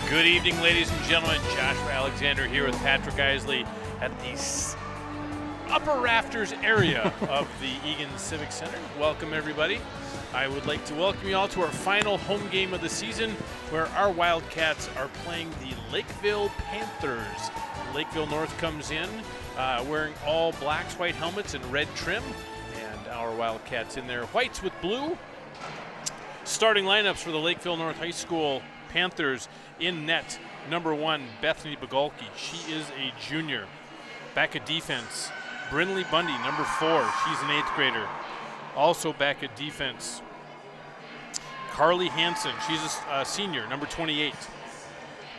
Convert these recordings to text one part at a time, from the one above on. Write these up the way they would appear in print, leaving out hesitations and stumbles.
Good evening, ladies and gentlemen. Joshua Alexander here with Patrick Isley at the upper rafters area of the Eagan Civic Center. Welcome, everybody. I would like to welcome you all to our final home game of the season, where our Wildcats are playing the Lakeville Panthers. Lakeville North comes in wearing all blacks, white helmets, and red trim, and our Wildcats in their whites with blue. Starting lineups for the Lakeville North High School Panthers: in net, number 1, Bethany Bogolke. She is a junior. Back at defense, Brinley Bundy, number 4. She's an 8th grader. Also back at defense, Carly Hansen. She's a senior, number 28.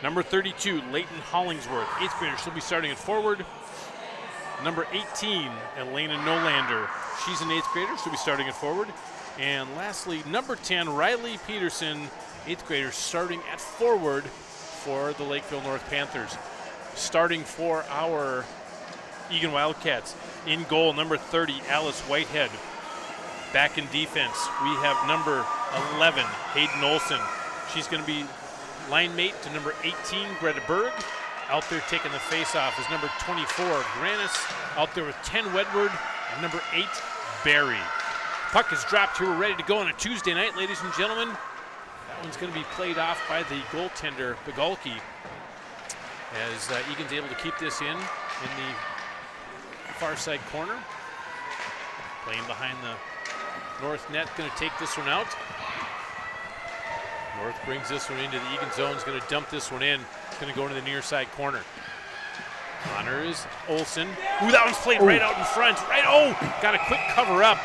Number 32, Leighton Hollingsworth, 8th grader. She'll be starting at forward. Number 18, Elena Nolander. She's an 8th grader. She'll be starting at forward. And lastly, number 10, Riley Peterson, 8th grader, starting at forward for the Lakeville North Panthers. Starting for our Eagan Wildcats, in goal, number 30, Alice Whitehead. Back in defense, we have number 11, Hayden Olson. She's going to be line mate to number 18, Greta Berg. Out there taking the face-off is number 24, Granis. Out there with 10, Wedward, and number 8, Barry. Puck is dropped here. We're ready to go on a Tuesday night, ladies and gentlemen. That one's going to be played off by the goaltender, Bogolke, as Egan's able to keep this in the far side corner. Playing behind the North net, going to take this one out. North brings this one into the Eagan zone, is going to dump this one in. It's going to go into the near side corner. On her is Olson. Ooh, that one's played right out in front. Got a quick cover up.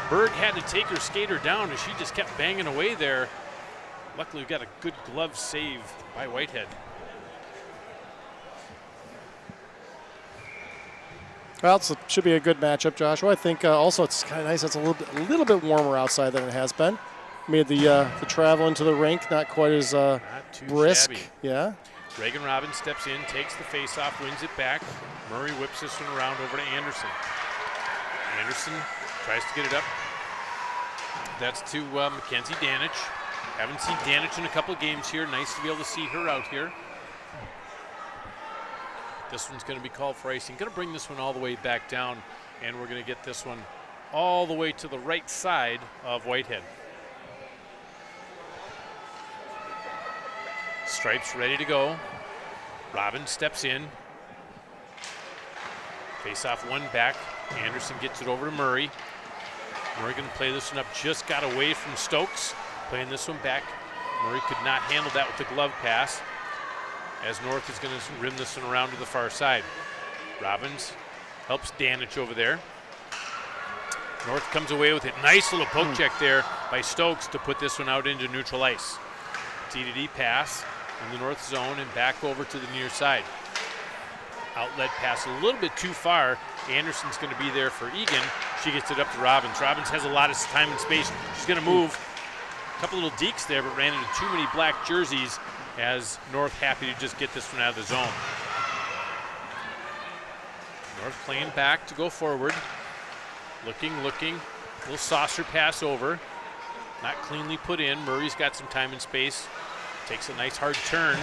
Berg had to take her skater down, and she just kept banging away there. Luckily, we got a good glove save by Whitehead. Well, it should be a good matchup, Joshua. I think also it's kind of nice. It's a little bit warmer outside than it has been. Made the travel into the rink not quite as brisk. Shabby. Yeah. Reagan Robbins steps in, takes the face-off, wins it back. Murray whips this one around over to Anderson. Anderson tries to get it up. That's to Mackenzie Danich. Haven't seen Danich in a couple of games here. Nice to be able to see her out here. This one's going to be called for icing. Going to bring this one all the way back down, and we're going to get this one all the way to the right side of Whitehead. Stripes ready to go. Robbins steps in. Face off one back. Anderson gets it over to Murray. Murray going to play this one up. Just got away from Stokes. Playing this one back. Murray could not handle that with the glove pass, as North is going to rim this one around to the far side. Robbins helps Danich over there. North comes away with it. Nice little poke check there by Stokes to put this one out into neutral ice. D-to-D pass in the North zone and back over to the near side. Outlet pass a little bit too far. Anderson's going to be there for Eagan. She gets it up to Robbins. Robbins has a lot of time and space. She's going to move. A couple little dekes there, but ran into too many black jerseys, as North happy to just get this one out of the zone. North playing back to go forward. Looking. Little saucer pass over. Not cleanly put in. Murray's got some time and space. Takes a nice hard turn.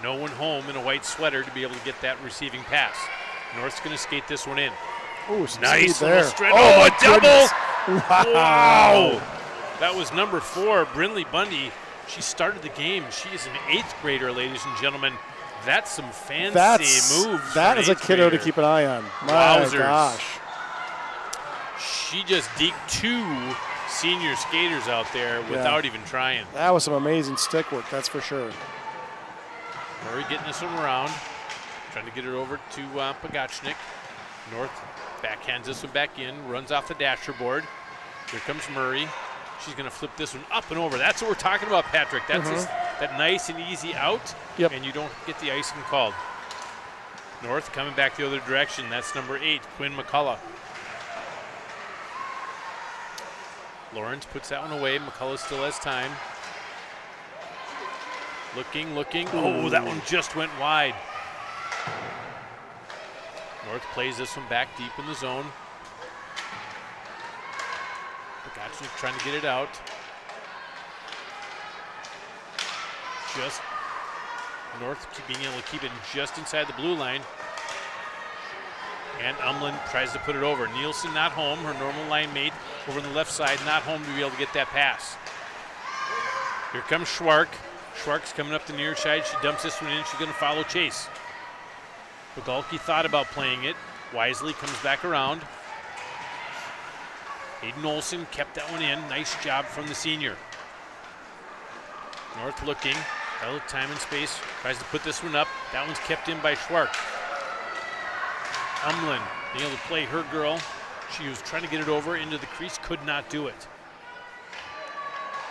No one home in a white sweater to be able to get that receiving pass. North's going to skate this one in. Ooh, nice there. A double! Wow. That was number 4, Brinley Bundy. She started the game. She is an 8th grader, ladies and gentlemen. That's some fancy moves. That is a kiddo to keep an eye on. My Wowzers. gosh. She just deked 2 senior skaters out there without even trying. That was some amazing stick work, that's for sure. Murray getting this one around. Trying to get it over to Pogachnik. North backhands this one back in. Runs off the dasher board. Here comes Murray. She's going to flip this one up and over. That's what we're talking about, Patrick. That's just that nice and easy out, and you don't get the icing called. North coming back the other direction. That's number 8, Quinn McCullough. Lawrence puts that one away. McCullough still has time. Looking. Oh, that one just went wide. North plays this one back deep in the zone. Pogachnik trying to get it out. Just North being able to keep it just inside the blue line. And Umlin tries to put it over. Nielsen not home, her normal line mate over on the left side, not home to be able to get that pass. Here comes Schwark. Schwark's coming up the near side. She dumps this one in. She's going to follow chase. Bogolki thought about playing it. Wisely comes back around. Hayden Olsen kept that one in. Nice job from the senior. North looking. Got a little time and space. Tries to put this one up. That one's kept in by Schwark. Umlin being able to play her girl. She was trying to get it over into the crease. Could not do it.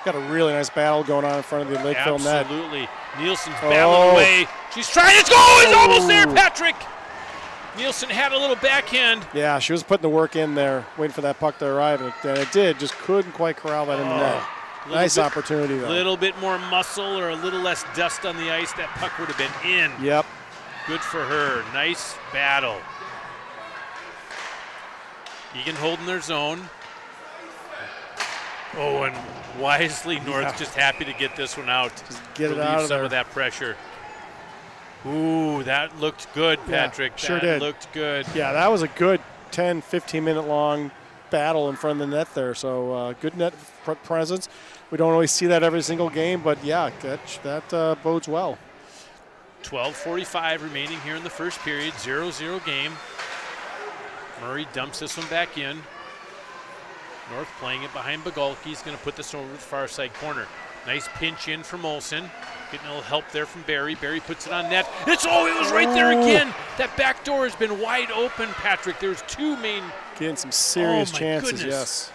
Got a really nice battle going on in front of the Lakeville net. Absolutely. Nielsen's battling away. She's trying. It's almost there, Patrick. Nielsen had a little backhand. Yeah, she was putting the work in there, waiting for that puck to arrive, and it did. Just couldn't quite corral that in the net. Nice opportunity, though. A little bit more muscle or a little less dust on the ice, that puck would have been in. Yep. Good for her. Nice battle. Eagan holding their zone. Oh, and wisely, North just happy to get this one out. Just get it out of some there. of that pressure. Ooh, that looked good, Patrick. Yeah, sure that did. Looked good. Yeah, that was a good 10, 15-minute long battle in front of the net there. So good net presence. We don't always see that every single game, but yeah, that bodes well. 12:45 remaining here in the first period. 0-0 game. Murray dumps this one back in. North playing it behind Bogolki. He's going to put this over the far side corner. Nice pinch in from Olsen. Getting a little help there from Barry. Barry puts it on net. It was right there again. That back door has been wide open, Patrick. There's two main. Getting some serious chances, goodness. yes.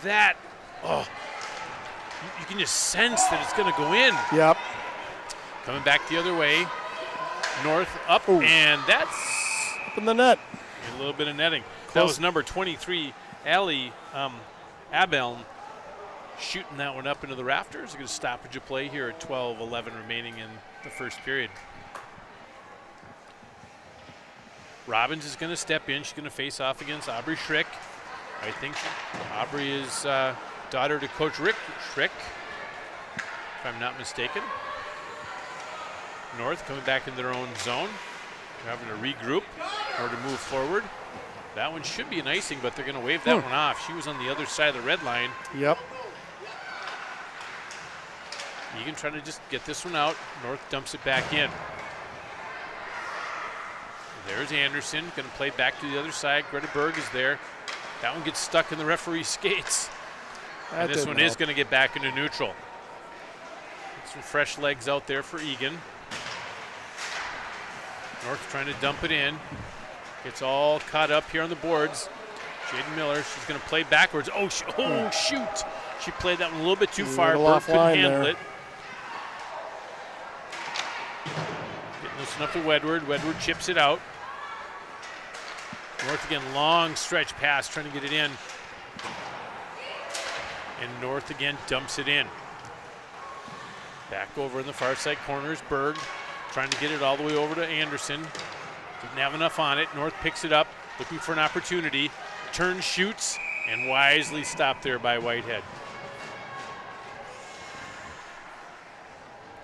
That, you can just sense that it's going to go in. Yep. Coming back the other way. North up, and that's up in the net. A little bit of netting. Close. That was number 23, Allie Abeln, shooting that one up into the rafters. A good stoppage of play here at 12:11 remaining in the first period. Robbins is going to step in. She's going to face off against Aubrey Schrick. I think Aubrey is daughter to Coach Rick Schrick, if I'm not mistaken. North coming back into their own zone. They're having to regroup in order to move forward. That one should be an icing, but they're going to wave that one off. She was on the other side of the red line. Yep. Eagan trying to just get this one out. North dumps it back in. There's Anderson, going to play back to the other side. Greta Berg is there. That one gets stuck in the referee's skates. And this one is going to get back into neutral. Some fresh legs out there for Eagan. North trying to dump it in. Gets all caught up here on the boards. Jaden Miller, she's going to play backwards. Oh, shoot. She played that one a little bit too far. Berg couldn't handle it. Getting this one up to Wedward. Wedward chips it out. North again, long stretch pass, trying to get it in. And North again dumps it in. Back over in the far side corners, Berg trying to get it all the way over to Anderson. Didn't have enough on it. North picks it up, looking for an opportunity. Turns, shoots, and wisely stopped there by Whitehead.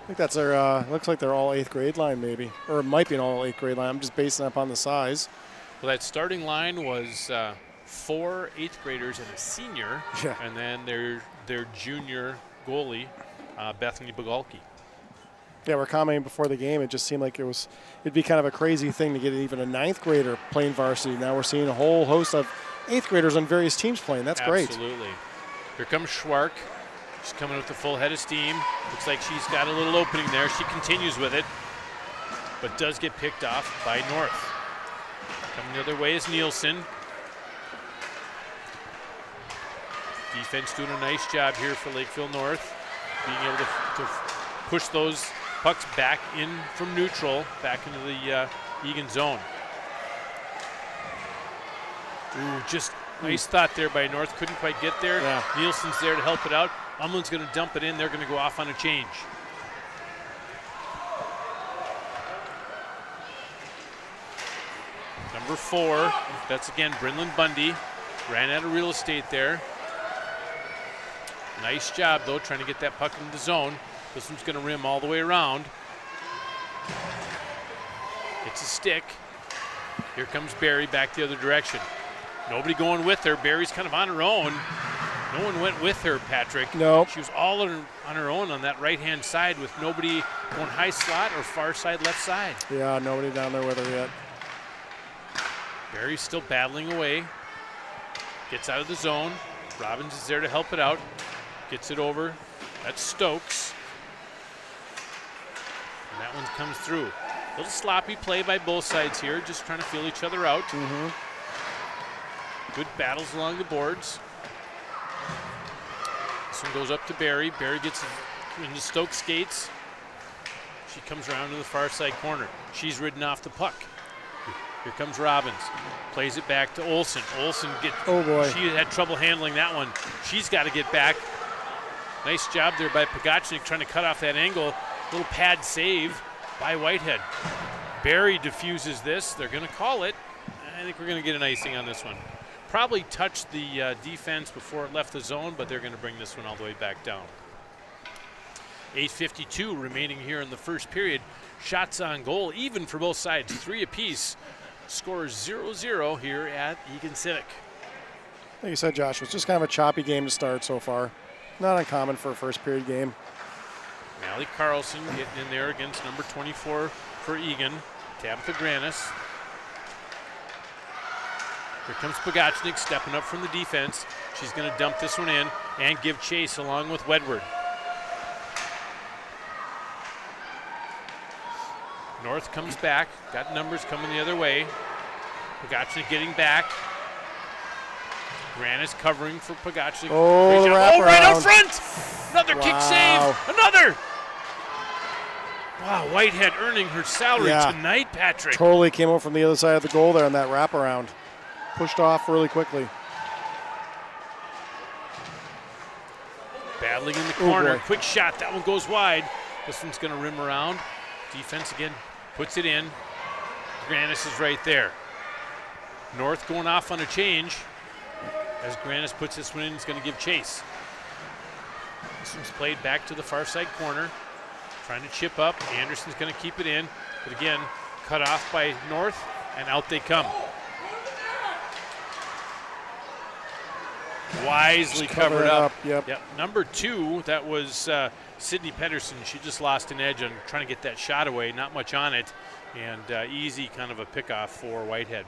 I think that's their, looks like they're all 8th grade line maybe. Or it might be an all 8th grade line. I'm just basing it upon the size. Well, that starting line was 4 8th graders and a senior. Yeah. And then their junior goalie, Bethany Bogolki. Yeah, we're commenting before the game. It just seemed like it'd be kind of a crazy thing to get even a 9th grader playing varsity. Now we're seeing a whole host of 8th graders on various teams playing. That's great. Absolutely. Here comes Schwark. She's coming with a full head of steam. Looks like she's got a little opening there. She continues with it, but does get picked off by North. Coming the other way is Nielsen. Defense doing a nice job here for Lakeville North, being able to push those pucks back in from neutral, back into the Eagan zone. Ooh, just nice thought there by North. Couldn't quite get there. Yeah. Nielsen's there to help it out. Umlin's going to dump it in. They're going to go off on a change. Number 4, that's again Brinlyn Bundy. Ran out of real estate there. Nice job, though, trying to get that puck into the zone. This one's going to rim all the way around. Gets a stick. Here comes Barry back the other direction. Nobody going with her. Barry's kind of on her own. No one went with her, Patrick. No. She was all on her own on that right-hand side with nobody going high slot or far side, left side. Yeah, nobody down there with her yet. Barry's still battling away. Gets out of the zone. Robbins is there to help it out. Gets it over. That's Stokes. And that one comes through. A little sloppy play by both sides here, just trying to feel each other out. Good battles along the boards. This one goes up to Barry. Barry gets into Stokes' skates. She comes around to the far side corner. She's ridden off the puck. Here comes Robbins. Plays it back to Olsen. Olsen oh boy. She had trouble handling that one. She's got to get back. Nice job there by Pogachnik trying to cut off that angle. Little pad save by Whitehead. Barry diffuses this. They're going to call it. I think we're going to get an icing on this one. Probably touched the defense before it left the zone, but they're going to bring this one all the way back down. 8:52 remaining here in the first period. Shots on goal, even for both sides, 3 apiece. Score 0-0 here at Eagan Civic. Like you said, Josh, it was just kind of a choppy game to start so far. Not uncommon for a first period game. Allie Carlson getting in there against number 24 for Eagan, Tabitha Granis. Here comes Pogachnik stepping up from the defense. She's going to dump this one in and give chase along with Wedward. North comes back, got numbers coming the other way. Pogachnik getting back. Granis covering for Pogachnik. Oh, right out front! Another kick save! Another! Wow, Whitehead earning her salary tonight, Patrick. Totally came over from the other side of the goal there on that wraparound. Pushed off really quickly. Battling in the corner, quick shot, that one goes wide. This one's gonna rim around. Defense again, puts it in. Granis is right there. North going off on a change. As Granis puts this one in, he's gonna give chase. This one's played back to the far side corner. Trying to chip up, Anderson's gonna keep it in. But again, cut off by North, and out they come. Wisely covered up. Yep. Number 2, that was Sydney Pedersen. She just lost an edge on trying to get that shot away. Not much on it, and easy kind of a pickoff for Whitehead.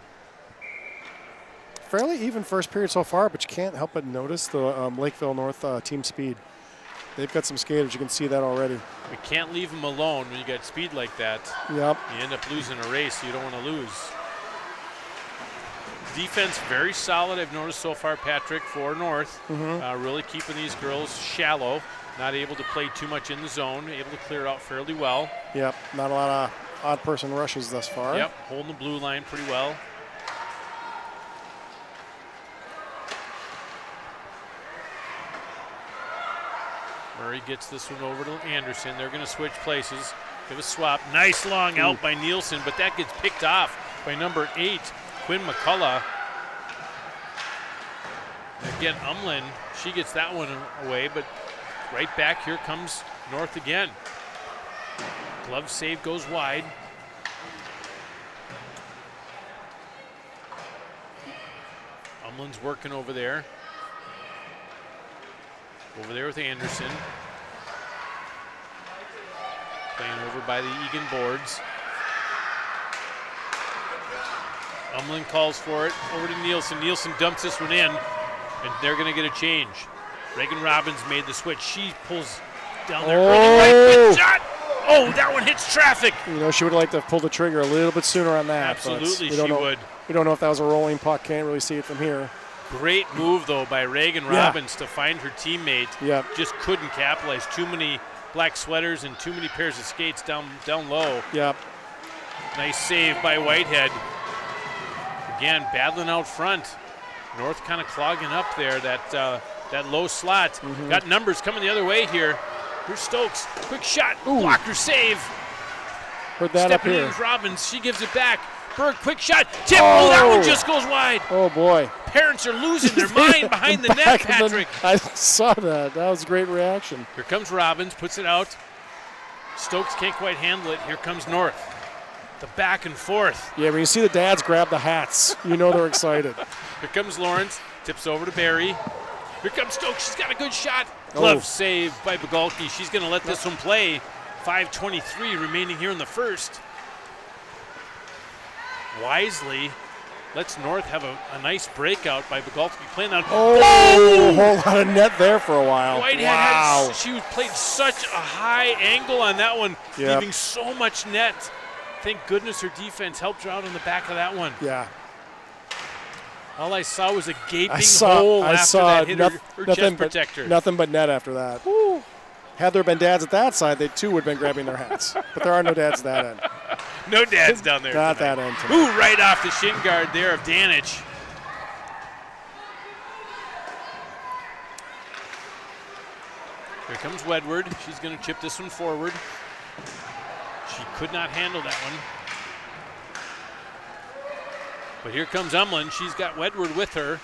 Fairly even first period so far, but you can't help but notice the Lakeville North team speed. They've got some skaters. You can see that already. We can't leave them alone when you got speed like that. Yep. You end up losing a race you don't want to lose. Defense very solid, I've noticed so far, Patrick, for North. Really keeping these girls shallow, not able to play too much in the zone, able to clear it out fairly well. Yep, not a lot of odd person rushes thus far. Yep, holding the blue line pretty well. Murray gets this one over to Anderson. They're going to switch places. Give a swap. Nice long out by Nielsen, but that gets picked off by number 8, Quinn McCullough. Again, Umlin, she gets that one away, but right back here comes North again. Glove save goes wide. Umlin's working over there. Over there with Anderson. Playing over by the Eagan boards. Umlin calls for it. Over to Nielsen. Nielsen dumps this one in, and they're going to get a change. Reagan Robbins made the switch. She pulls down there. Early right shot. Oh, that one hits traffic. You know, she would like to have pulled the trigger a little bit sooner on that. Absolutely, she would. We don't know if that was a rolling puck. Can't really see it from here. Great move, though, by Reagan Robbins to find her teammate. Yep. Just couldn't capitalize. Too many black sweaters and too many pairs of skates down low. Yep. Nice save by Whitehead. Again, battling out front. North kind of clogging up there, that low slot. Got numbers coming the other way here. Here's Stokes. Quick shot. Blocker save. Heard that Stepping up here. in is Robbins. She gives it back. Berg, quick shot. Tip. Oh, that one just goes wide. Oh, boy. Parents are losing their mind behind the net, Patrick. I saw that. That was a great reaction. Here comes Robbins. Puts it out. Stokes can't quite handle it. Here comes North. The back and forth. Yeah, when you see the dads grab the hats, you know they're excited. Here comes Lawrence. Tips over to Barry. Here comes Stokes. She's got a good shot. Glove save by Bogolki. She's going to let this one play. 5:23 remaining here in the first. Wisely lets North have a nice breakout by Bogolki playing that. A whole lot of net there for a while. Whitehead she played such a high angle on that one, leaving so much net. Thank goodness her defense helped her out on the back of that one. Yeah. All I saw was a gaping hole after that hit her chest protector. Nothing but net after that. Woo. Had there been dads at that side, they too would have been grabbing their hats. But there are no dads at that end. No dads down there. Not that end. Ooh, right off the shin guard there of Danich. Here comes Wedward. She's going to chip this one forward. She could not handle that one. But here comes Umlin. She's got Wedward with her.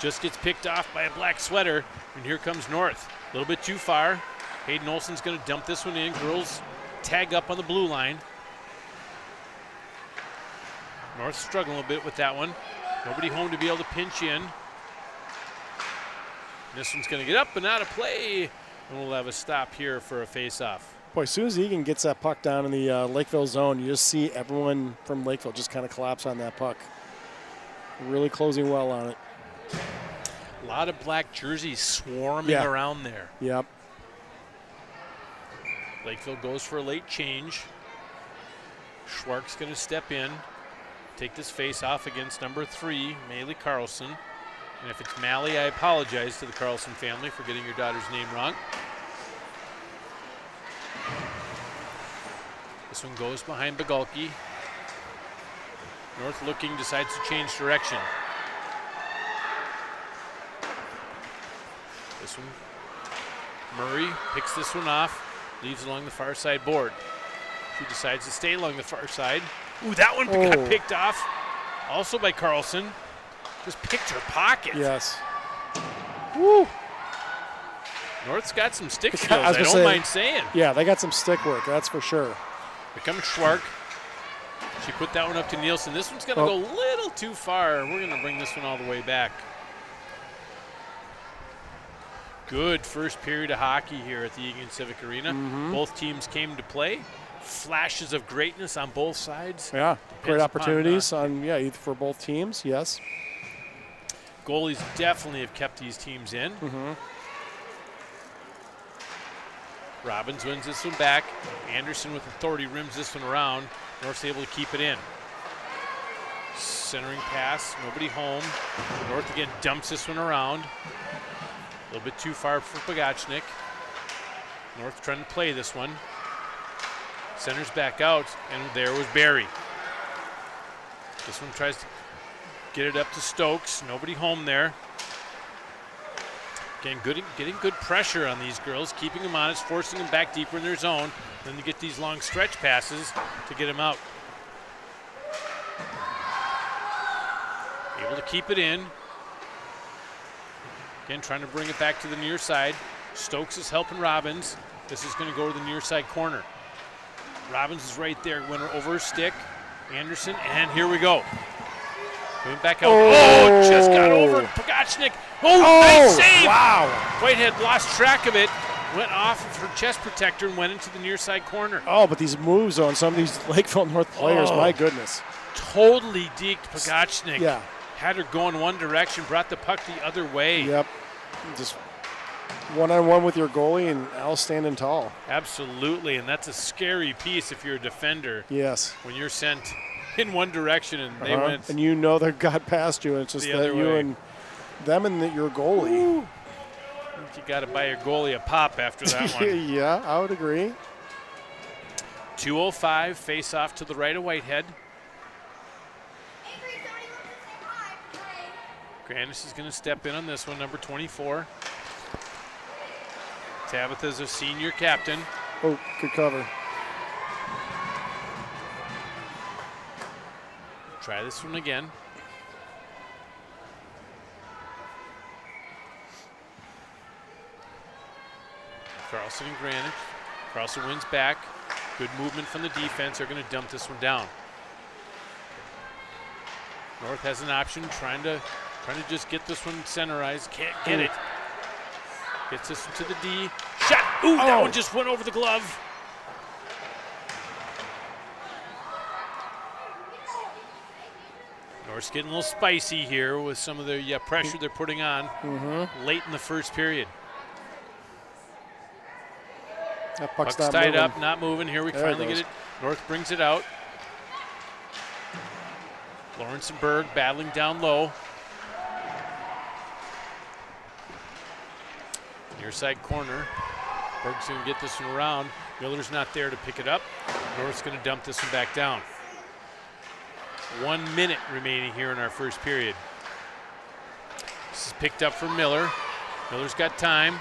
Just gets picked off by a black sweater. And here comes North. A little bit too far. Hayden Olsen's going to dump this one in. Girls tag up on the blue line. North struggling a bit with that one. Nobody home to be able to pinch in. This one's going to get up and out of play. And we'll have a stop here for a face-off. Boy, as soon as Eagan gets that puck down in the Lakeville zone, you just see everyone from Lakeville just kind of collapse on that puck. Really closing well on it. A lot of black jerseys swarming around there. Yep. Lakeville goes for a late change. Schwark's going to step in, take this face off against number 3, Maylee Carlson. And if it's Mally, I apologize to the Carlson family for getting your daughter's name wrong. This one goes behind Bogolki. North looking, decides to change direction. This one, Murray picks this one off, leaves along the far side board. She decides to stay along the far side. Ooh, that one got picked off. Also by Carlson. Just picked her pocket. Yes. Woo. North's got some stick skills, I don't mind saying. Yeah, they got some stick work, that's for sure. Here comes Schwark. She put that one up to Nielsen. This one's going to go a little too far. We're going to bring this one all the way back. Good first period of hockey here at the Eagan Civic Arena. Both teams came to play. Flashes of greatness on both sides. Yeah, great opportunities either for both teams, yes. Goalies definitely have kept these teams in. Robbins wins this one back. Anderson with authority rims this one around. North's able to keep it in. Centering pass, nobody home. North again dumps this one around. A little bit too far for Pogachnik. North trying to play this one. Centers back out, and there was Barry. This one tries to get it up to Stokes. Nobody home there. Again, getting good pressure on these girls, keeping them honest, forcing them back deeper in their zone. Then they get these long stretch passes to get them out. Able to keep it in. Again, trying to bring it back to the near side. Stokes is helping Robbins. This is going to go to the near side corner. Robbins is right there. Went over her stick. Anderson, and here we go. Coming back out. Oh, just got over Pogachnik. Nice save. Wow. Whitehead lost track of it. Went off of her chest protector and went into the near side corner. Oh, but these moves on some of these Lakeville North players, my goodness. Totally deked Pogachnik. Yeah. Had her going one direction, brought the puck the other way. Yep. Just one-on-one with your goalie and Al standing tall. Absolutely, and that's a scary piece if you're a defender. Yes. When you're sent in one direction and they went. And you know they've got past you, and it's just that you and them and your goalie. Ooh. You got to buy your goalie a pop after that one. Yeah, I would agree. 2:05, face off to the right of Whitehead. Grandis is going to step in on this one, number 24. Tabitha's a senior captain. Oh, good cover. Try this one again. Carlson and Greenwich. Carlson wins back. Good movement from the defense. They're going to dump this one down. North has an option, trying to just get this one centerized. Can't get it. Gets this one to the D. Shot. Ooh, that one just went over the glove. North's getting a little spicy here with some of the pressure they're putting on late in the first period. That Puck's tied up, not moving. Here we finally get it. North brings it out. Lawrence and Berg battling down low. Near side corner. Berg's going to get this one around. Miller's not there to pick it up. North's going to dump this one back down. 1 minute remaining here in our first period. This is picked up for Miller. Miller's got time.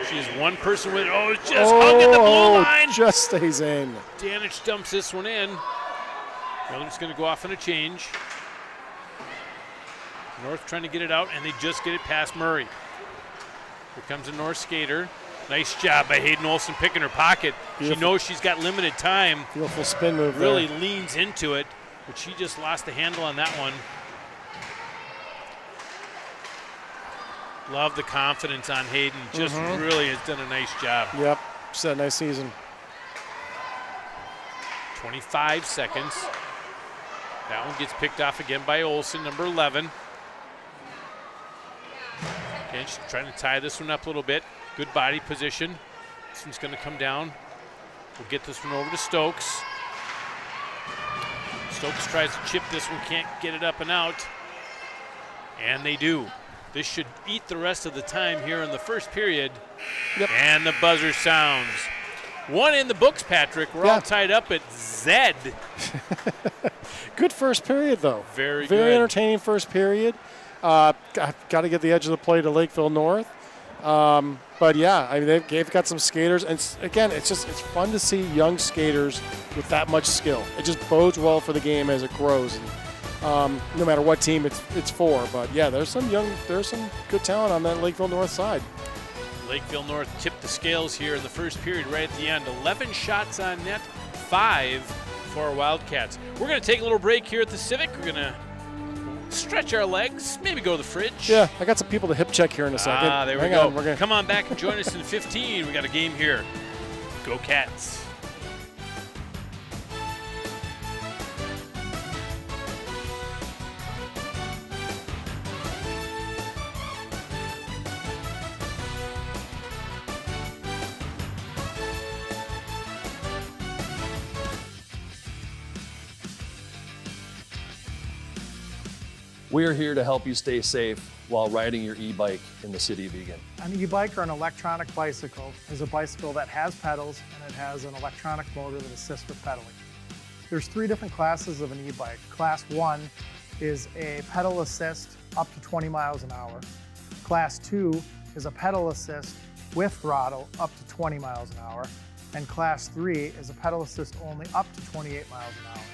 She has one person with it. Oh, it's just hung at the blue line. Just stays in. Danich dumps this one in. Miller's going to go off on a change. North trying to get it out, and they just get it past Murray. Here comes a North skater. Nice job by Hayden Olsen picking her pocket. Beautiful. She knows she's got limited time. Beautiful spin move. Really leans into it, but she just lost the handle on that one. Love the confidence on Hayden. Just really has done a nice job. Yep, she's had a nice season. 25 seconds. That one gets picked off again by Olsen, number 11. Again, she's trying to tie this one up a little bit. Good body position. This one's going to come down. We'll get this one over to Stokes. Stokes tries to chip this one, can't get it up and out. And they do. This should eat the rest of the time here in the first period. Yep. And the buzzer sounds. One in the books, Patrick. We're all tied up at Z. Good first period, though. Very good. entertaining first period. Got to get the edge of the play to Lakeville North. But yeah, I mean, they've got some skaters, and it's fun to see young skaters with that much skill. It just bodes well for the game as it grows. And, no matter what team it's for, but yeah, there's some good talent on that Lakeville North side. Lakeville North tipped the scales here in the first period right at the end. 11 shots on net, 5 for our Wildcats. We're going to take a little break here at the Civic. We're going to stretch our legs, maybe go to the fridge. Yeah, I got some people to hip check here in a second. There we go. Come on back and join us in 15. We got a game here. Go Cats. We are here to help you stay safe while riding your e-bike in the city of Eagan. An e-bike or an electronic bicycle is a bicycle that has pedals and it has an electronic motor that assists with pedaling. There's 3 different classes of an e-bike. Class 1 is a pedal assist up to 20 miles an hour. Class 2 is a pedal assist with throttle up to 20 miles an hour. And Class 3 is a pedal assist only up to 28 miles an hour.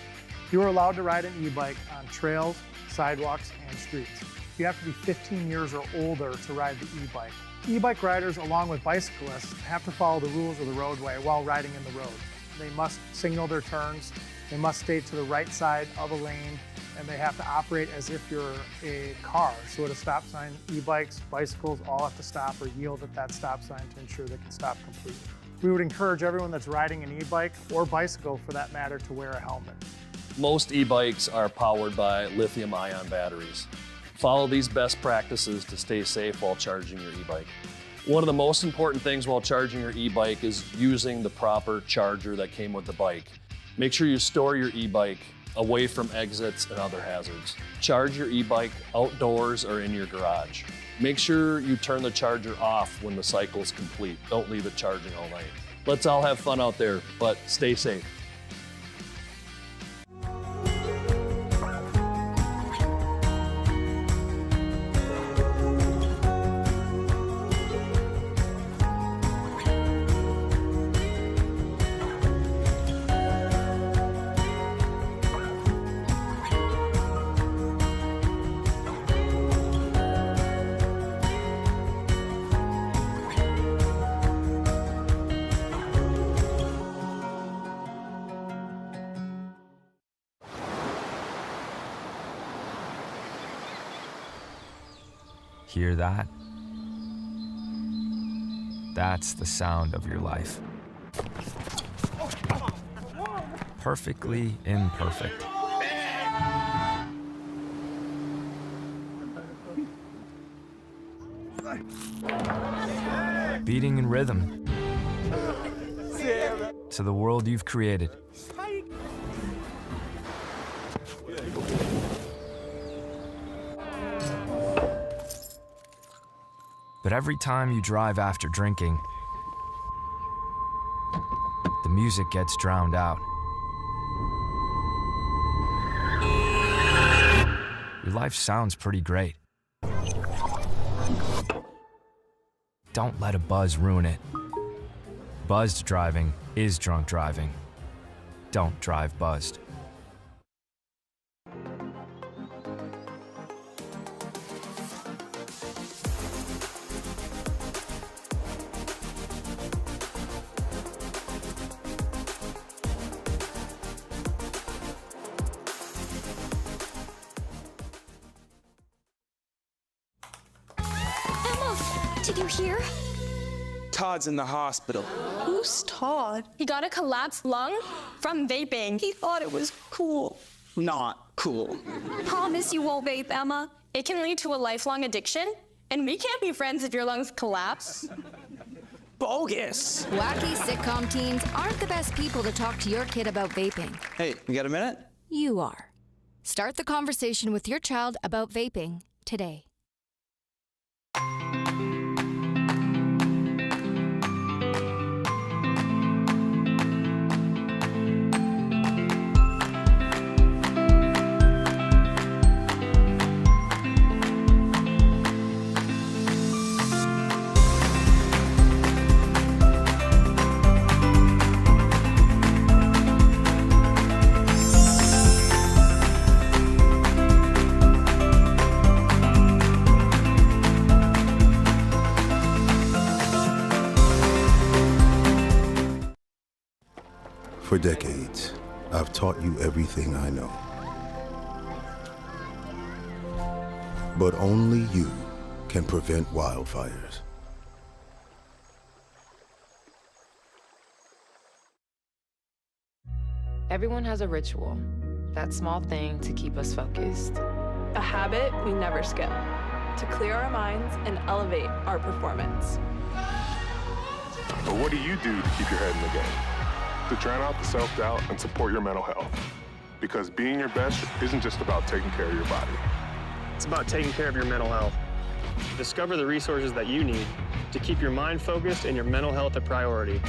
You are allowed to ride an e-bike on trails, sidewalks, and streets. You have to be 15 years or older to ride the e-bike. E-bike riders, along with bicyclists, have to follow the rules of the roadway while riding in the road. They must signal their turns, they must stay to the right side of a lane, and they have to operate as if you're a car. So at a stop sign, e-bikes, bicycles all have to stop or yield at that stop sign to ensure they can stop completely. We would encourage everyone that's riding an e-bike, or bicycle for that matter, to wear a helmet. Most e-bikes are powered by lithium-ion batteries. Follow these best practices to stay safe while charging your e-bike. One of the most important things while charging your e-bike is using the proper charger that came with the bike. Make sure you store your e-bike away from exits and other hazards. Charge your e-bike outdoors or in your garage. Make sure you turn the charger off when the cycle is complete. Don't leave it charging all night. Let's all have fun out there, but stay safe. Hear that? That's the sound of your life. Perfectly imperfect. Beating in rhythm to the world you've created. But every time you drive after drinking, the music gets drowned out. Your life sounds pretty great. Don't let a buzz ruin it. Buzzed driving is drunk driving. Don't drive buzzed. Did you hear? Todd's in the hospital. Who's Todd? He got a collapsed lung from vaping. He thought it was cool. Not cool. Promise you won't vape, Emma. It can lead to a lifelong addiction, and we can't be friends if your lungs collapse. Bogus. Wacky sitcom teens aren't the best people to talk to your kid about vaping. Hey, you got a minute? You are. Start the conversation with your child about vaping today. For decades, I've taught you everything I know. But only you can prevent wildfires. Everyone has a ritual, that small thing to keep us focused. A habit we never skip, to clear our minds and elevate our performance. But what do you do to keep your head in the game? To drown out the self-doubt and support your mental health. Because being your best isn't just about taking care of your body. It's about taking care of your mental health. Discover the resources that you need to keep your mind focused and your mental health a priority.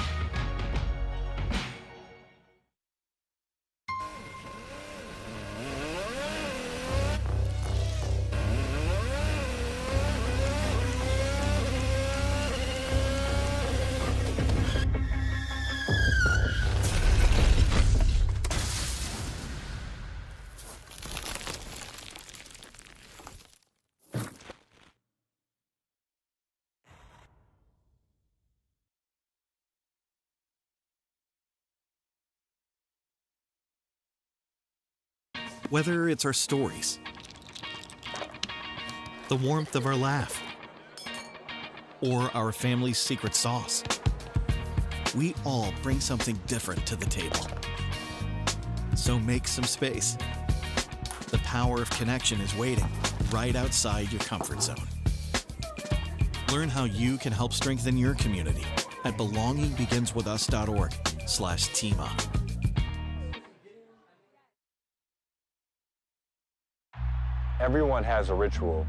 Whether it's our stories, the warmth of our laugh, or our family's secret sauce, we all bring something different to the table. So make some space. The power of connection is waiting right outside your comfort zone. Learn how you can help strengthen your community at belongingbeginswithus.org/teamup. Everyone has a ritual,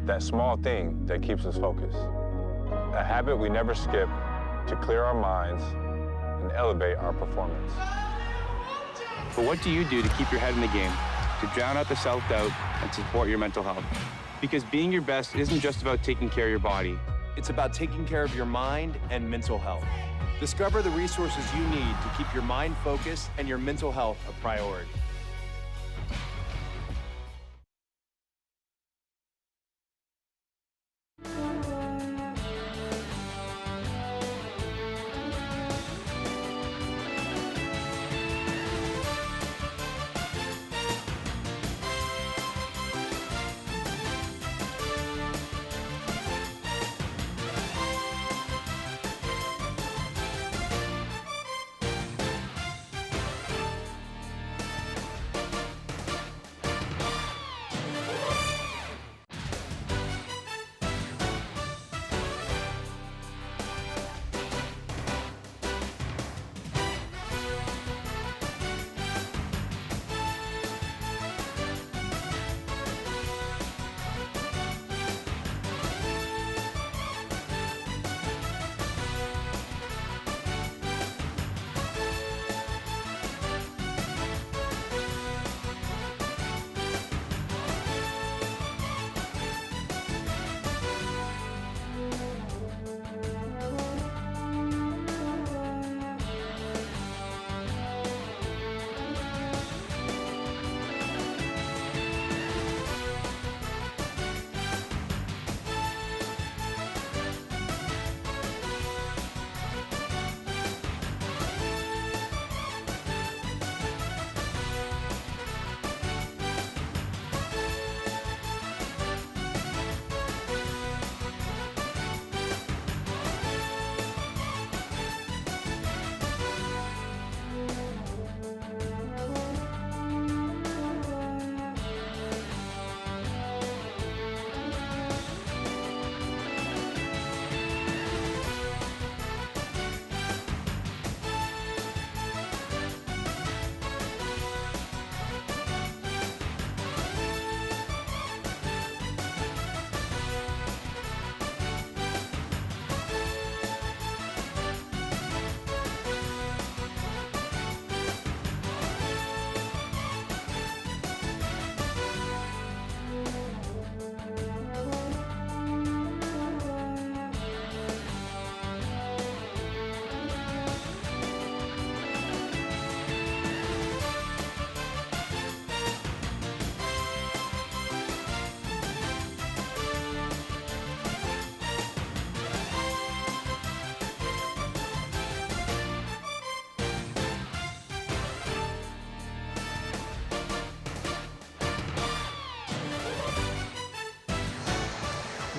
that small thing that keeps us focused. A habit we never skip to clear our minds and elevate our performance. But what do you do to keep your head in the game, to drown out the self-doubt and support your mental health? Because being your best isn't just about taking care of your body. It's about taking care of your mind and mental health. Discover the resources you need to keep your mind focused and your mental health a priority.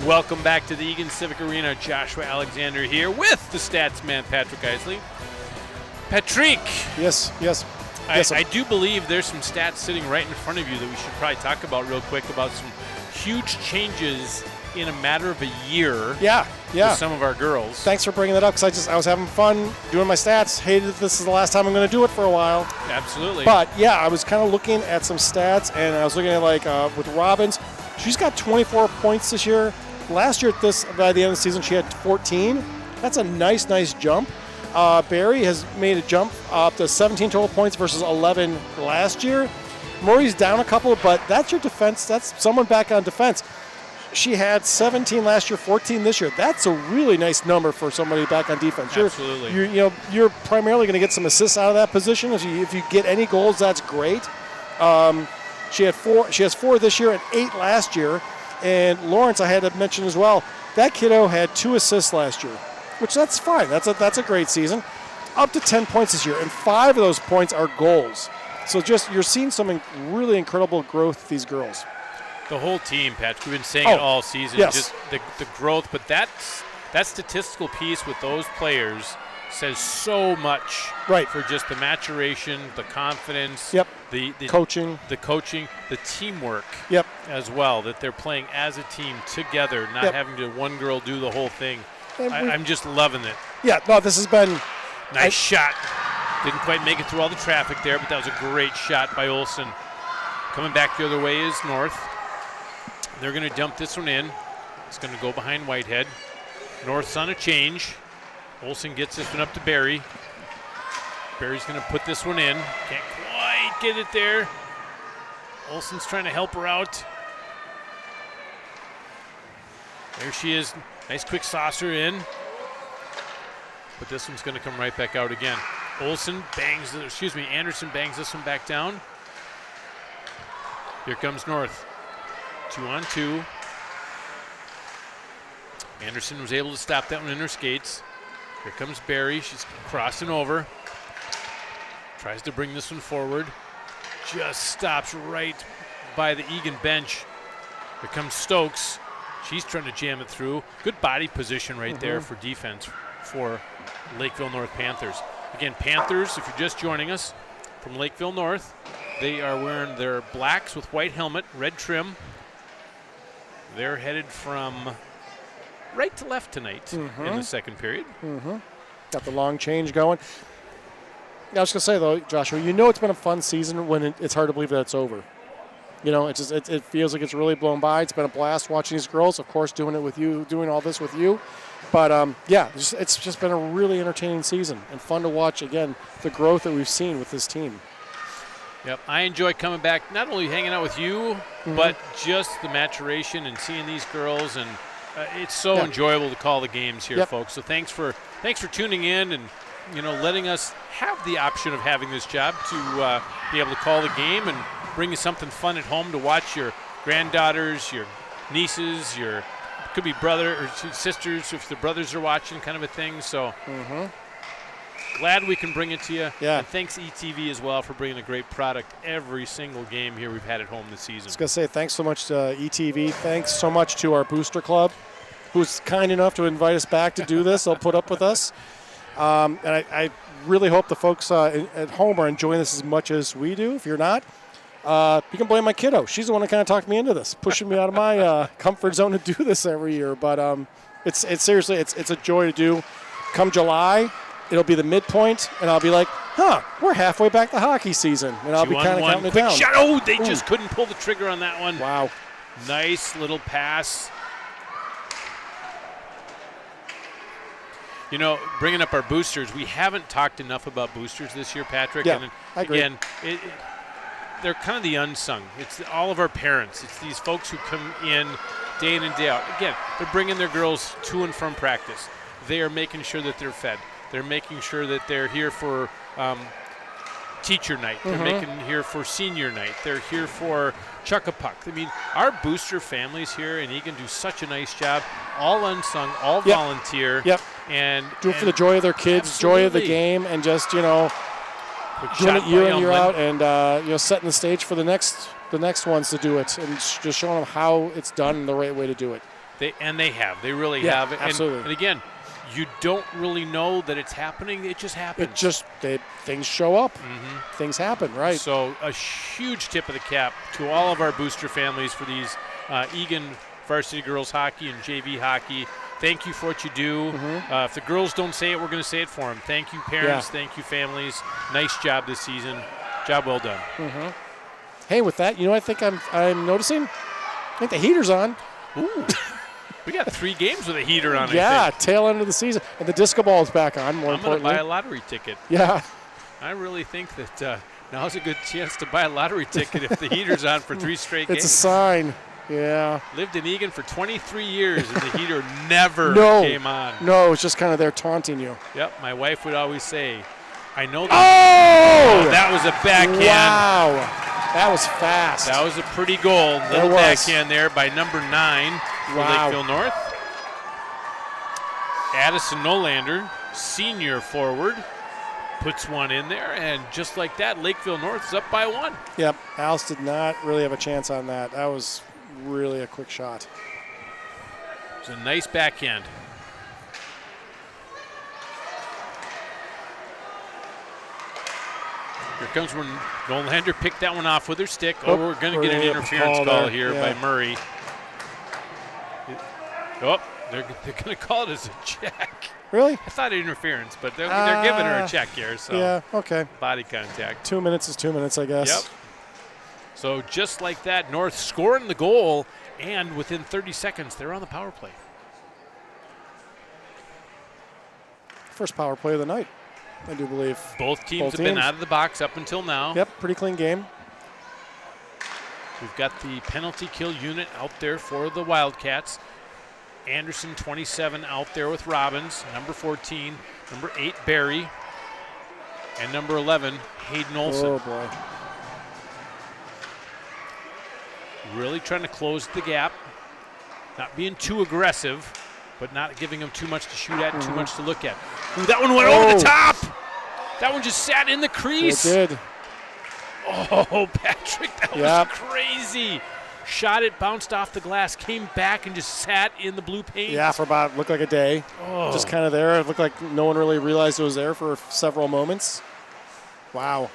Welcome back to the Eagan Civic Arena. Joshua Alexander here with the stats man, Patrick Isley. Patrick. Yes. I do believe there's some stats sitting right in front of you that we should probably talk about real quick about some huge changes in a matter of a year. Yeah. With some of our girls. Thanks for bringing that up because I was having fun doing my stats. Hated that this is the last time I'm going to do it for a while. Absolutely. But yeah, I was kind of looking at some stats, and I was looking at with Robbins. She's got 24 points this year. Last year by the end of the season, she had 14. That's a nice jump. Barry has made a jump up to 17 total points versus 11 last year. Murray's down a couple, but that's your defense. That's someone back on defense. She had 17 last year, 14 this year. That's a really nice number for somebody back on defense. Absolutely. You're primarily going to get some assists out of that position. If you get any goals, that's great. She has 4 this year and 8 last year. And Lawrence, I had to mention as well, that kiddo had 2 assists last year, which that's fine. That's a great season. Up to 10 points this year, and 5 of those points are goals. So you're seeing some really incredible growth with these girls. The whole team, Patrick, we've been saying it all season, just the growth. But that statistical piece with those players says so much for just the maturation, the confidence, the coaching, the teamwork as well, that they're playing as a team together, not having to one girl do the whole thing. I'm just loving it. Yeah, no, this has been... Nice shot. Didn't quite make it through all the traffic there, but that was a great shot by Olsen. Coming back the other way is North. They're going to dump this one in. It's going to go behind Whitehead. North's on a change. Olsen gets this one up to Barry. Barry's going to put this one in. Can't quite get it there. Olsen's trying to help her out. There she is. Nice quick saucer in. But this one's going to come right back out again. Anderson bangs this one back down. Here comes North. 2-on-2. Anderson was able to stop that one in her skates. Here comes Barry. She's crossing over. Tries to bring this one forward. Just stops right by the Eagan bench. Here comes Stokes. She's trying to jam it through. Good body position right there for defense for Lakeville North Panthers. Again, Panthers, if you're just joining us from Lakeville North, they are wearing their blacks with white helmet, red trim. They're headed from right to left tonight in the second period. Got the long change going. I was going to say, though, Joshua, it's been a fun season when it's hard to believe that it's over. It feels like it's really blown by. It's been a blast watching these girls, of course, doing all this with you. But, it's just been a really entertaining season and fun to watch, again, the growth that we've seen with this team. Yep, I enjoy coming back, not only hanging out with you, but just the maturation and seeing these girls. And it's so enjoyable to call the games here, folks. So thanks for tuning in and, letting us have the option of having this job to be able to call the game and bring you something fun at home to watch your granddaughters, your nieces, could be brother or sisters if the brothers are watching, kind of a thing. So glad we can bring it to you. Yeah. And thanks ETV as well for bringing a great product every single game here we've had at home this season. I was going to say thanks so much to ETV. Thanks so much to our booster club, who's kind enough to invite us back to do this. They'll put up with us. And I really hope the folks at home are enjoying this as much as we do. If you're not, you can blame my kiddo. She's the one that kind of talked me into this, pushing me out of my comfort zone to do this every year. But it's seriously, it's a joy to do. Come July, it'll be the midpoint, and I'll be like, we're halfway back to hockey season. And I'll be kind of counting it down. Quick shot. They just couldn't pull the trigger on that one. Wow. Nice little pass. Bringing up our boosters, we haven't talked enough about boosters this year, Patrick. Yeah, and I agree. Again, they're kind of the unsung. It's all of our parents. It's these folks who come in day in and day out. Again, they're bringing their girls to and from practice. They are making sure that they're fed. They're making sure that they're here for teacher night. They're making here for senior night. They're here for Chuck-a-Puck. I mean, our booster families here in Eagan do such a nice job. All unsung, all volunteer. Yep. And do it for the joy of their kids, absolutely. Joy of the game, and just, doing it year in, year out, and, setting the stage for the next ones to do it, and just showing them how it's done and the right way to do it. They have. They really Yeah, have. absolutely. And again, you don't really know that it's happening. It just happens. Things show up. Things happen, right? So a huge tip of the cap to all of our booster families for these Eagan varsity girls hockey and JV hockey. Thank you for what you do. If the girls don't say it, we're going to say it for them. Thank you, parents. Yeah. Thank you, families. Nice job this season. Job well done. Hey, with that, I think I'm noticing. I think the heater's on. Ooh. We got 3 games with a heater on, Yeah, I think. tail end of the season. And the disco ball is back on, more I'm going to importantly. buy a lottery ticket. Yeah. I really think that now's a good chance to buy a lottery ticket if the heater's on for 3 straight games. It's a sign. Yeah. Lived in Eagan for 23 years, and the heater never came on. No, it's just kind of there taunting you. Yep, my wife would always say, I know that. Oh! That was a backhand. Wow. That was fast. That was a pretty goal. Little backhand there by number 9 for Lakeville North. Addison Nolander, senior forward, puts one in there, and just like that, Lakeville North is up by 1. Yep, Alice did not really have a chance on that. That was really a quick shot. It was a nice backhand. Here comes when Nolander picked that one off with her stick. Oh, we're going to get an interference call here by Murray. Oh, they're going to call it as a check. Really? I thought interference, but they're giving her a check here. So yeah, okay. Body contact. 2 minutes is 2 minutes, I guess. Yep. So just like that, North scoring the goal, and within 30 seconds, they're on the power play. First power play of the night, I do believe. Both teams have been out of the box up until now. Yep, pretty clean game. We've got the penalty kill unit out there for the Wildcats. Anderson, 27, out there with Robbins. Number 14, number 8, Barry. And number 11, Hayden Olson. Oh, boy. Really trying to close the gap. Not being too aggressive, but not giving them too much to shoot at and too much to look at. Ooh, that one went over the top. That one just sat in the crease. It did. Oh, Patrick, that was crazy. Shot it, bounced off the glass, came back and just sat in the blue paint. Yeah, for about, looked like a day. Oh. Just kind of there. It looked like no one really realized it was there for several moments. Wow.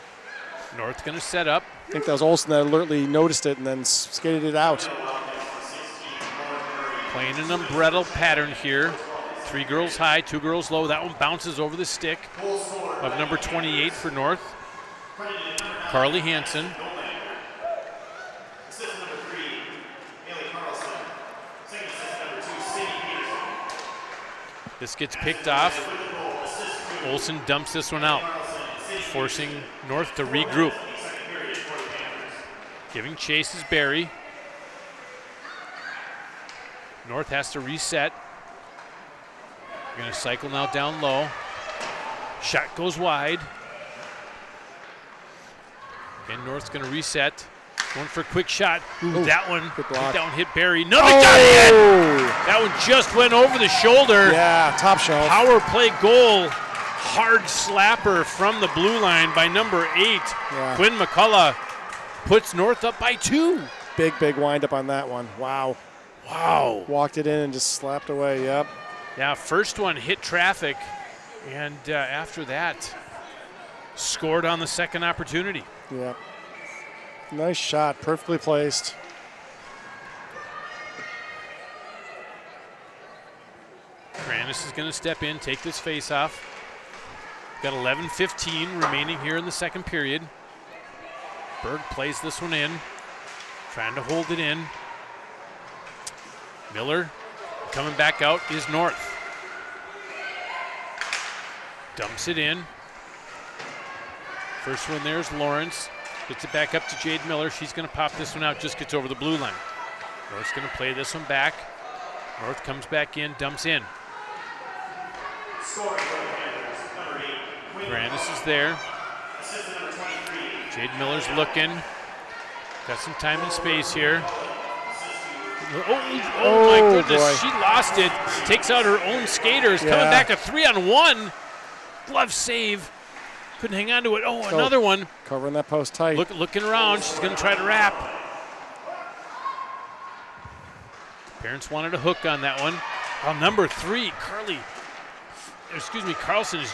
North going to set up. I think that was Olsen that alertly noticed it and then skated it out. Playing an umbrella pattern here. 3 girls high, 2 girls low. That one bounces over the stick of number 28 for North. Carly Hansen. This gets picked off. Olsen dumps this one out, forcing North to regroup. Giving chase is Barry. North has to reset. Going to cycle now down low. Shot goes wide. Again, North's going to reset. Going for a quick shot. Ooh, that one hit Barry. Another shot hit! That one just went over the shoulder. Yeah, top shelf. Power play goal. Hard slapper from the blue line by number 8. Yeah. Quinn McCullough puts North up by 2. Big wind up on that one. Wow. Wow. Walked it in and just slapped away. Yep. Yeah, first one hit traffic, and after that, scored on the second opportunity. Yep. Nice shot, perfectly placed. Kranis is going to step in, take this face-off. Got 11:15 remaining here in the second period. Berg plays this one in, trying to hold it in. Miller coming back out is North. Dumps it in. First one there's Lawrence. Gets it back up to Jade Miller. She's going to pop this one out, just gets over the blue line. North's going to play this one back. North comes back in, dumps in. Grandis is there. Jade Miller's looking. Got some time and space here. Oh my goodness, boy. She lost it. Takes out her own skaters. Yeah. Coming back a 3-on-1. Glove save. Couldn't hang on to it. Oh, another one. Covering that post tight. Looking around. She's going to try to wrap. Parents wanted a hook on that one. Number 3, Carlson is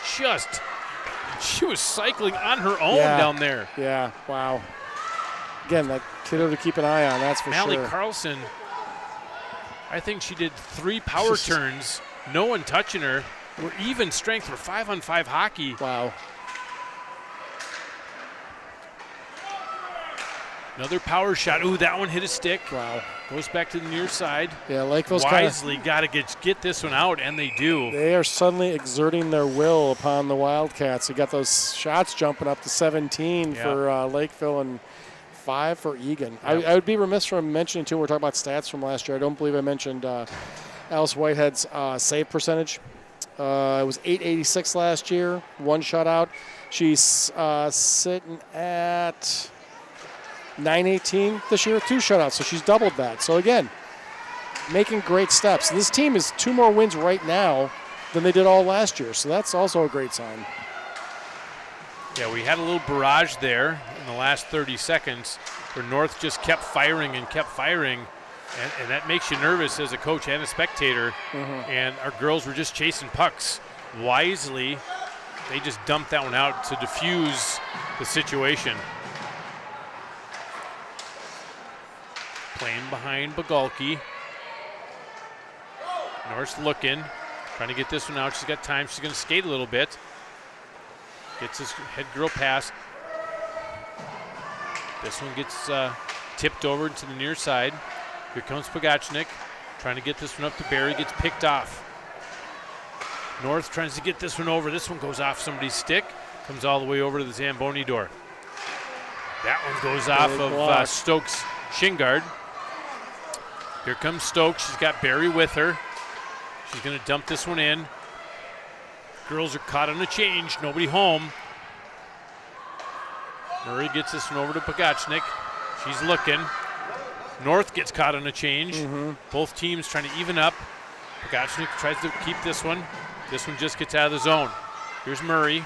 she was cycling on her own down there. Yeah, wow. Again, that kiddo to keep an eye on, that's for Mallie sure. Carlson, I think she did 3 power turns, no one touching her. We're even strength for 5-on-5 hockey. Wow. Another power shot. Ooh, that one hit a stick. Wow. Goes back to the near side. Yeah, Lakeville's wisely got to get this one out, and they do. They are suddenly exerting their will upon the Wildcats. They got those shots jumping up to 17 for Lakeville and 5 for Eagan. Yep. I would be remiss from mentioning, too, we're talking about stats from last year. I don't believe I mentioned Alice Whitehead's save percentage. It was .886 last year, 1 shutout. She's sitting at .918 this year, 2 shutouts, so she's doubled that. So again, making great steps. This team is 2 more wins right now than they did all last year, so that's also a great sign. Yeah, we had a little barrage there in the last 30 seconds where North just kept firing and kept firing, and that makes you nervous as a coach and a spectator. And our girls were just chasing pucks. Wisely, they just dumped that one out to diffuse the situation. Playing behind Bagalki. North's looking, trying to get this one out. She's got time. She's going to skate a little bit. Gets this head girl pass. This one gets tipped over to the near side. Here comes Pogachnik, trying to get this one up to Barry. Gets picked off. North tries to get this one over. This one goes off somebody's stick. Comes all the way over to the Zamboni door. That one goes off of Stokes' shin guard. Here comes Stokes. She's got Barry with her. She's going to dump this one in. Girls are caught on a change. Nobody home. Murray gets this one over to Pogachnik. She's looking. North gets caught on a change. Both teams trying to even up. Pogachnik tries to keep this one. This one just gets out of the zone. Here's Murray.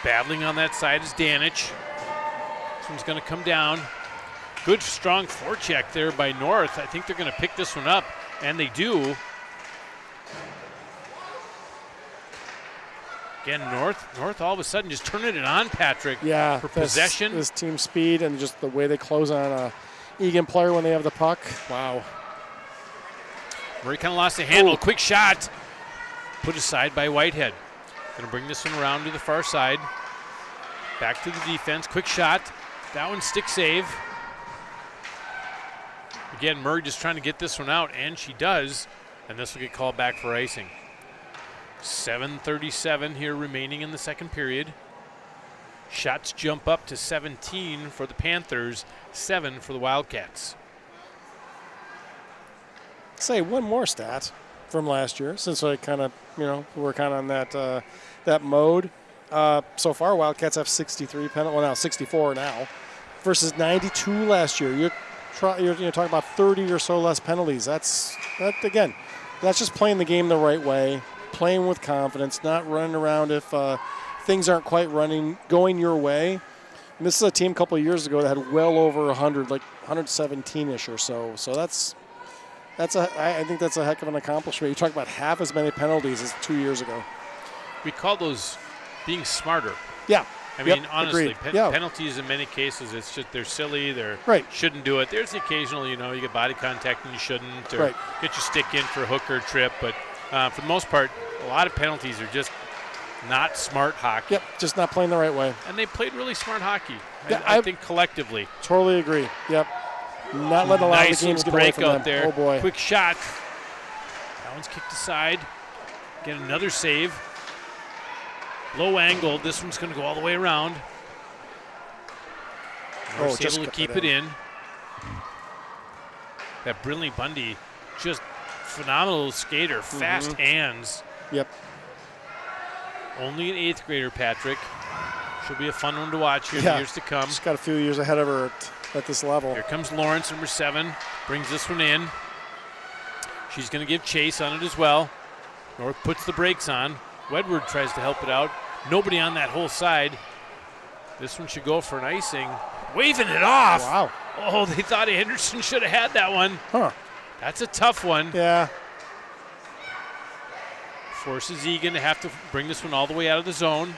Battling on that side is Danich. This one's going to come down. Good, strong forecheck there by North. I think they're going to pick this one up, and they do. Again, North all of a sudden just turning it on, Patrick, for possession. This team speed and just the way they close on a Eagan player when they have the puck. Wow. Murray kind of lost the handle. Quick shot. Put aside by Whitehead. Going to bring this one around to the far side. Back to the defense. Quick shot. That one stick save. Again, Murray just trying to get this one out, and she does. And this will get called back for icing. 7:37 here remaining in the second period. Shots jump up to 17 for the Panthers, 7 for the Wildcats. Say one more stat from last year, since I kind of, we're kind of on that mode. So far, Wildcats have 63 penalties. Well, now 64 now, versus 92 last year. You're talking about 30 or so less penalties. That's just playing the game the right way, playing with confidence, not running around if things aren't quite going your way. And this is a team a couple of years ago that had well over 100, like 117-ish or so. So I think that's a heck of an accomplishment. You talk about half as many penalties as 2 years ago. We call those being smarter. Yeah. I mean, honestly, penalties in many cases, it's just they're silly. Shouldn't do it. There's the occasional, you get body contact and you shouldn't, or get your stick in for a hook or a trip. But for the most part, a lot of penalties are just not smart hockey. Yep, just not playing the right way. And they played really smart hockey. I think collectively. Totally agree. Yep. Not letting a lot of the games get away from them. There. Oh boy. Quick shot. That one's kicked aside. Get another save. Low angle. This one's going to go all the way around. North's able to keep it in. That Brinley Bundy, just phenomenal skater. Fast hands. Yep. Only an 8th grader, Patrick. She'll be a fun one to watch here in the years to come. She's got a few years ahead of her at this level. Here comes Lawrence, number 7. Brings this one in. She's going to give chase on it as well. North puts the brakes on. Wedward tries to help it out. Nobody on that whole side. This one should go for an icing. Waving it off. Wow. Oh, they thought Anderson should have had that one. Huh. That's a tough one. Yeah. Forces Eagan to have to bring this one all the way out of the zone.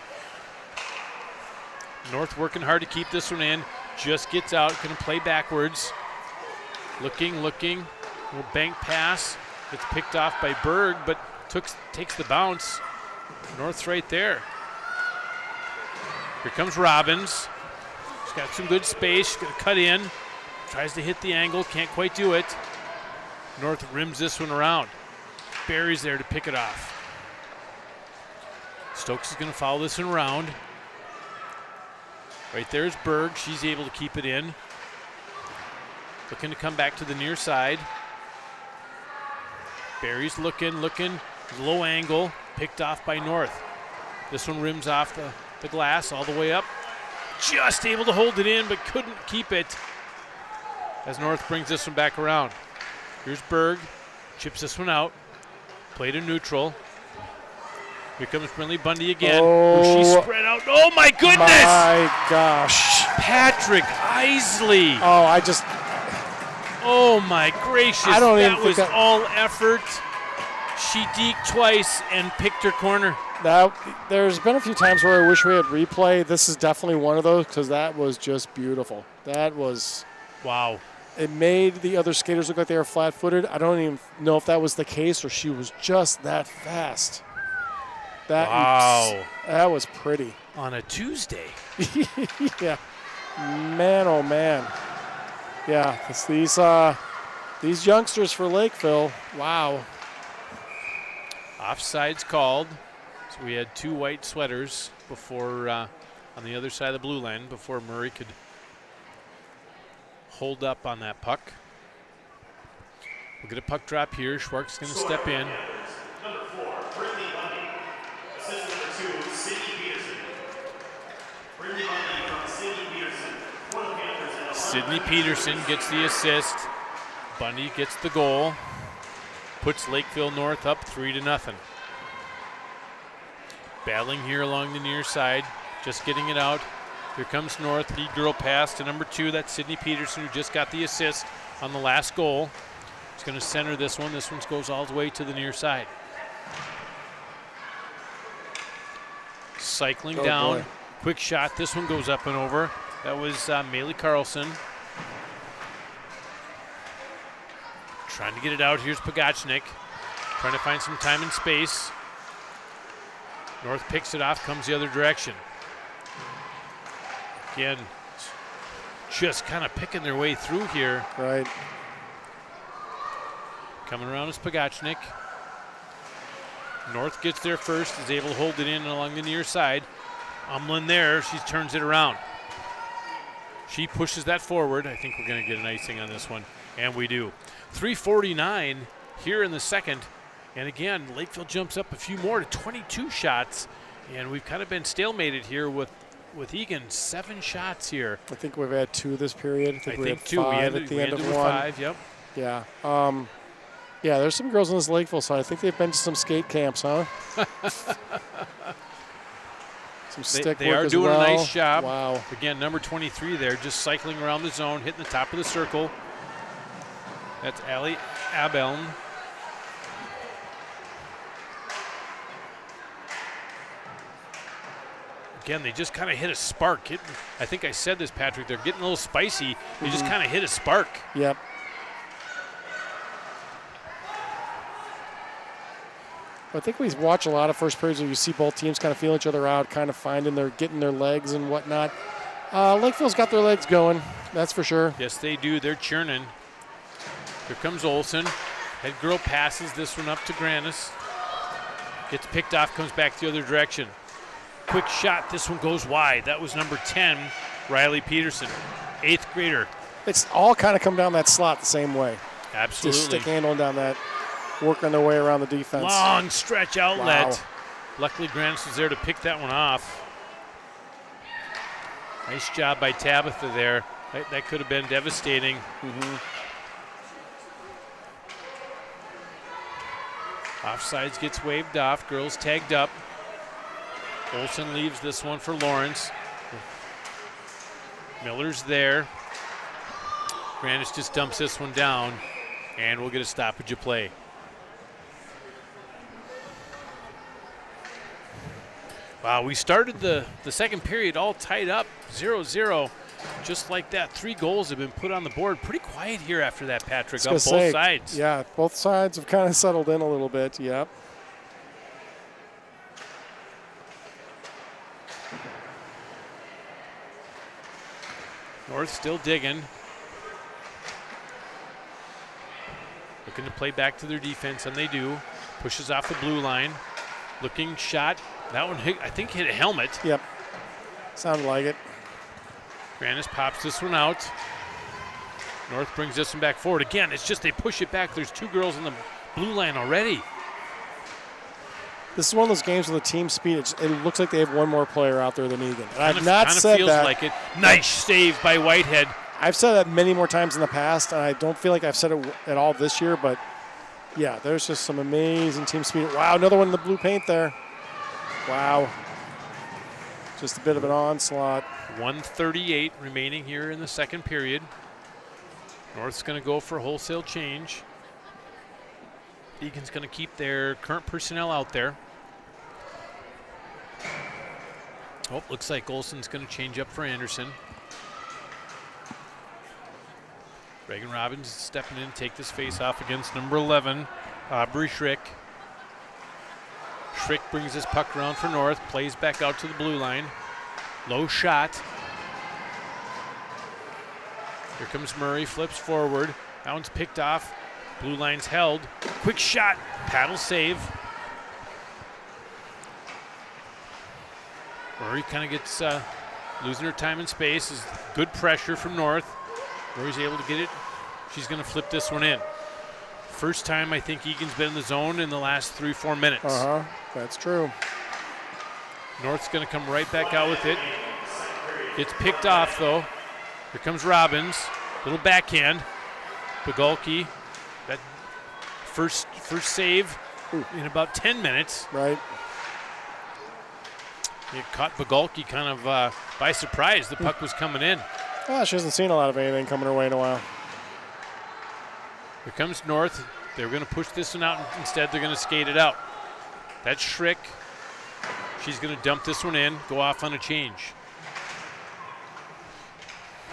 North working hard to keep this one in. Just gets out, going to play backwards. Looking. Little bank pass. Gets picked off by Berg, but takes the bounce. North's right there. Here comes Robbins. She's got some good space. She's going to cut in. Tries to hit the angle. Can't quite do it. North rims this one around. Barry's there to pick it off. Stokes is going to follow this one around. Right there is Berg. She's able to keep it in. Looking to come back to the near side. Barry's looking. Low angle. Picked off by North. This one rims off the glass all the way up. Just able to hold it in, but couldn't keep it. As North brings this one back around. Here's Berg. Chips this one out. Play to neutral. Here comes Brinley Bundy again. Oh, she spread out. Oh, my goodness! My gosh. Patrick Isley. Oh, my gracious. That was all effort. She deked twice and picked her corner. There's been a few times where I wish we had replay. This is definitely one of those because that was just beautiful. That was... Wow. It made the other skaters look like they were flat-footed. I don't even know if that was the case or she was just that fast. Wow. That was pretty. On a Tuesday. Yeah. Man, oh, man. Yeah, these youngsters for Lakeville, wow. Offside's called. So we had two white sweaters before on the other side of the blue line before Murray could hold up on that puck. We'll get a puck drop here. Schwartz going to step in. Number 4, Brinley Bundy. Assistant number 2, Sydney Peterson. Brinley Bundy from Sydney Peterson. Sydney Peterson gets the assist. Bundy gets the goal. Puts Lakeville North up 3-0. Battling here along the near side. Just getting it out. Here comes North. Lead girl pass to number 2. That's Sydney Peterson, who just got the assist on the last goal. He's going to center this one. This one goes all the way to the near side. Cycling down. Boy. Quick shot. This one goes up and over. That was Maylee Carlson. Trying to get it out. Here's Pogachnik. Trying to find some time and space. North picks it off, comes the other direction. Again, just kind of picking their way through here. Right. Coming around is Pogachnik. North gets there first, is able to hold it in along the near side. Umlin there, she turns it around. She pushes that forward. I think we're going to get an icing on this one, and we do. 3:49 here in the second, and again, Lakeville jumps up a few more to 22 shots, and we've kind of been stalemated here with Eagan. 7 shots here. I think we've had 2 this period. I think we had 2. 5 We ended, at the we end ended of with one. 5, yep. Yeah. Yeah, there's some girls on this Lakeville side. I think they've been to some skate camps, huh? Some stick they work are as doing well. a nice job. Wow. Again, number 23 there, just cycling around the zone, hitting the top of the circle. That's Allie Abeln. Again, they just kind of hit a spark. I think I said this, Patrick. They're getting a little spicy. They just kind of hit a spark. Yep. I think we watch a lot of first periods where you see both teams kind of feel each other out, kind of getting their legs and whatnot. Lakeville's got their legs going, that's for sure. Yes, they do. They're churning. Here comes Olsen. Head girl passes this one up to Granis. Gets picked off, comes back the other direction. Quick shot. This one goes wide. That was number 10, Riley Peterson, 8th grader. It's all kind of come down that slot the same way. Absolutely. Just stick handling down that, working their way around the defense. Long stretch outlet. Wow. Luckily, Granis was there to pick that one off. Nice job by Tabitha there. That could have been devastating. Offsides gets waved off. Girls tagged up. Olsen leaves this one for Lawrence. Miller's there. Grandis just dumps this one down, and we'll get a stoppage of play. Wow, we started the second period all tied up, 0-0. Just like that, 3 goals have been put on the board. Pretty quiet here after that, Patrick, on both sides. Yeah, both sides have kind of settled in a little bit, yep. North still digging. Looking to play back to their defense, and they do. Pushes off the blue line. Looking shot. That one hit, I think hit a helmet. Yep, sounded like it. Grandis pops this one out. North brings this one back forward. Again, it's just they push it back. There's 2 girls on the blue line already. This is one of those games with the team speed. It looks like they have one more player out there than Eagan. And I've not said feels that. Like it. Nice save by Whitehead. I've said that many more times in the past, and I don't feel like I've said it at all this year, but yeah, there's just some amazing team speed. Wow, another one in the blue paint there. Wow. Just a bit of an onslaught. 1:38 remaining here in the second period. North's going to go for a wholesale change. Eagan's going to keep their current personnel out there. Oh, looks like Olsen's going to change up for Anderson. Reagan Robbins is stepping in, take this face off against number 11, Aubrey Schrick. Schrick brings this puck around for North, plays back out to the blue line. Low shot. Here comes Murray, flips forward. That one's picked off. Blue line's held. Quick shot, paddle save. Murray kind of gets losing her time and space. Is good pressure from North. Murray's able to get it. She's going to flip this one in. First time I think Eagan's been in the zone in the last 3-4 minutes. That's true. North's going to come right back out with it. Gets picked off though. Here comes Robbins. Little backhand. Bogolki. That first save in about 10 minutes. Right. It caught Bogolki kind of by surprise. The puck was coming in. Well, she hasn't seen a lot of anything coming her way in a while. Here comes North. They're going to push this one out. Instead, they're going to skate it out. That's Schrick. She's going to dump this one in, go off on a change.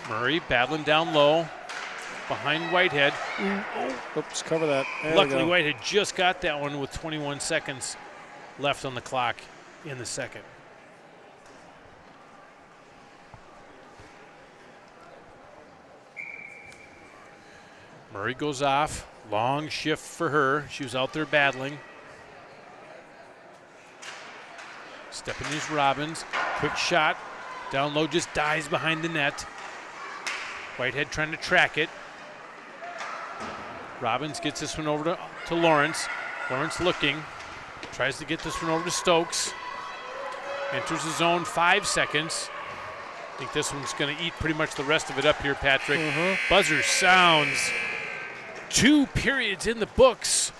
Murray battling down low behind Whitehead. Oops, cover that. There Luckily, Whitehead just got that one with 21 seconds left on the clock in the second. Murray goes off. Long shift for her. She was out there battling. Stepping is Robbins. Quick shot. Down low, just dies behind the net. Whitehead trying to track it. Robbins gets this one over to Lawrence. Lawrence looking. Tries to get this one over to Stokes. Enters the zone, 5 seconds. I think this one's going to eat pretty much the rest of it up here, Patrick. Buzzer sounds. 2 periods in the books.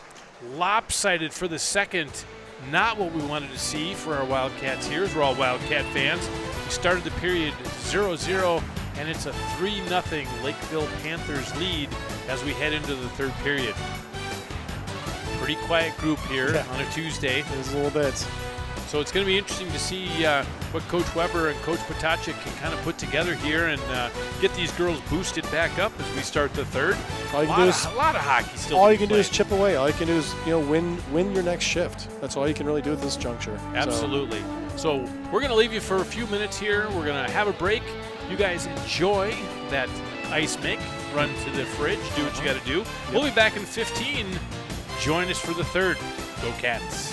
Lopsided for the second. Not what we wanted to see for our Wildcats here, as we're all Wildcat fans. We started the period 0-0, and it's a 3-0 Lakeville Panthers lead as we head into the third period. Pretty quiet group here on a Tuesday. It is a little bit. So it's going to be interesting to see what Coach Weber and Coach Potacek can kind of put together here and get these girls boosted back up as we start the third. All you can do is a lot of hockey still. All you can do is chip away. All you can do is win your next shift. That's all you can really do at this juncture. Absolutely. So we're going to leave you for a few minutes here. We're going to have a break. You guys enjoy that ice make. Run to the fridge. Do what you got to do. Yep. We'll be back in 15. Join us for the third. Go Cats.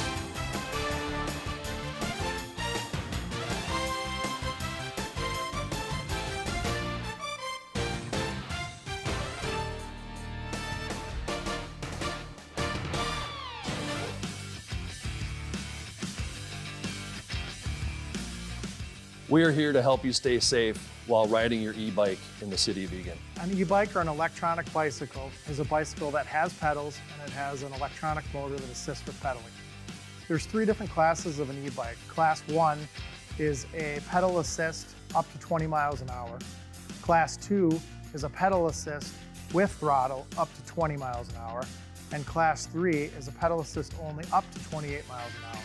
We are here to help you stay safe while riding your e-bike in the city of Eagan. An e-bike or an electronic bicycle is a bicycle that has pedals and it has an electronic motor that assists with pedaling. There's 3 different classes of an e-bike. Class 1 is a pedal assist up to 20 miles an hour. Class 2 is a pedal assist with throttle up to 20 miles an hour, and Class 3 is a pedal assist only up to 28 miles an hour.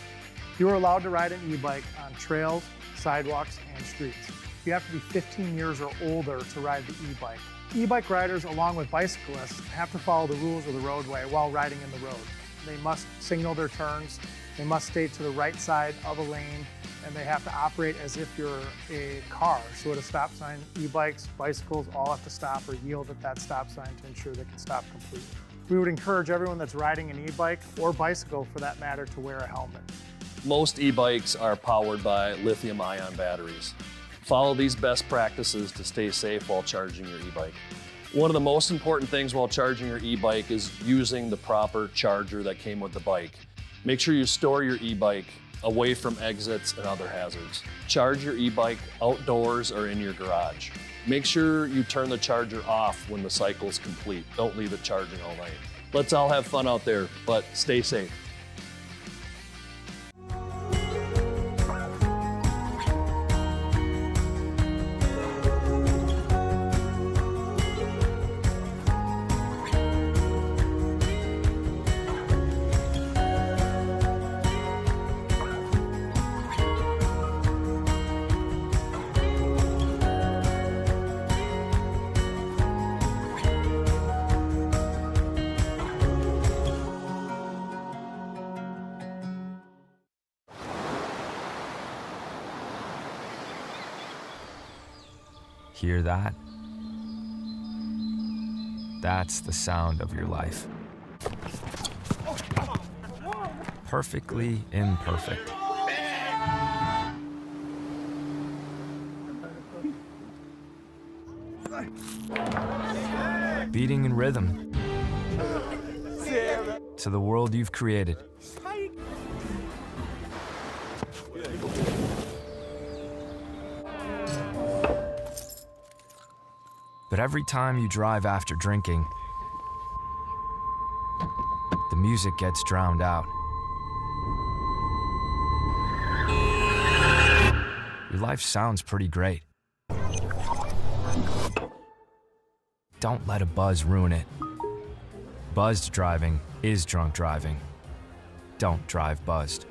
You are allowed to ride an e-bike on trails, sidewalks, and streets. You have to be 15 years or older to ride the e-bike. E-bike riders, along with bicyclists, have to follow the rules of the roadway while riding in the road. They must signal their turns, they must stay to the right side of a lane, and they have to operate as if you're a car. So at a stop sign, e-bikes, bicycles all have to stop or yield at that stop sign to ensure they can stop completely. We would encourage everyone that's riding an e-bike, or bicycle for that matter, to wear a helmet. Most e-bikes are powered by lithium-ion batteries. Follow these best practices to stay safe while charging your e-bike. One of the most important things while charging your e-bike is using the proper charger that came with the bike. Make sure you store your e-bike away from exits and other hazards. Charge your e-bike outdoors or in your garage. Make sure you turn the charger off when the cycle is complete. Don't leave it charging all night. Let's all have fun out there, but stay safe. Hear that? That's the sound of your life. Perfectly imperfect. Beating in rhythm to the world you've created. But every time you drive after drinking, the music gets drowned out. Your life sounds pretty great. Don't let a buzz ruin it. Buzzed driving is drunk driving. Don't drive buzzed.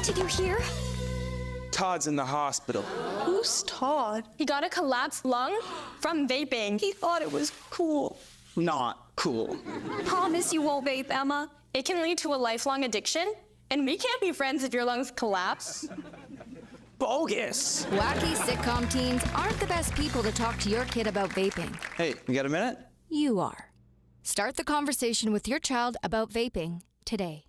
Did you hear? Todd's in the hospital. Who's Todd? He got a collapsed lung from vaping. He thought it was cool. Not cool. Promise you won't vape, Emma. It can lead to a lifelong addiction, and we can't be friends if your lungs collapse. Bogus. Wacky sitcom teens aren't the best people to talk to your kid about vaping. Hey, you got a minute? You are. Start the conversation with your child about vaping today.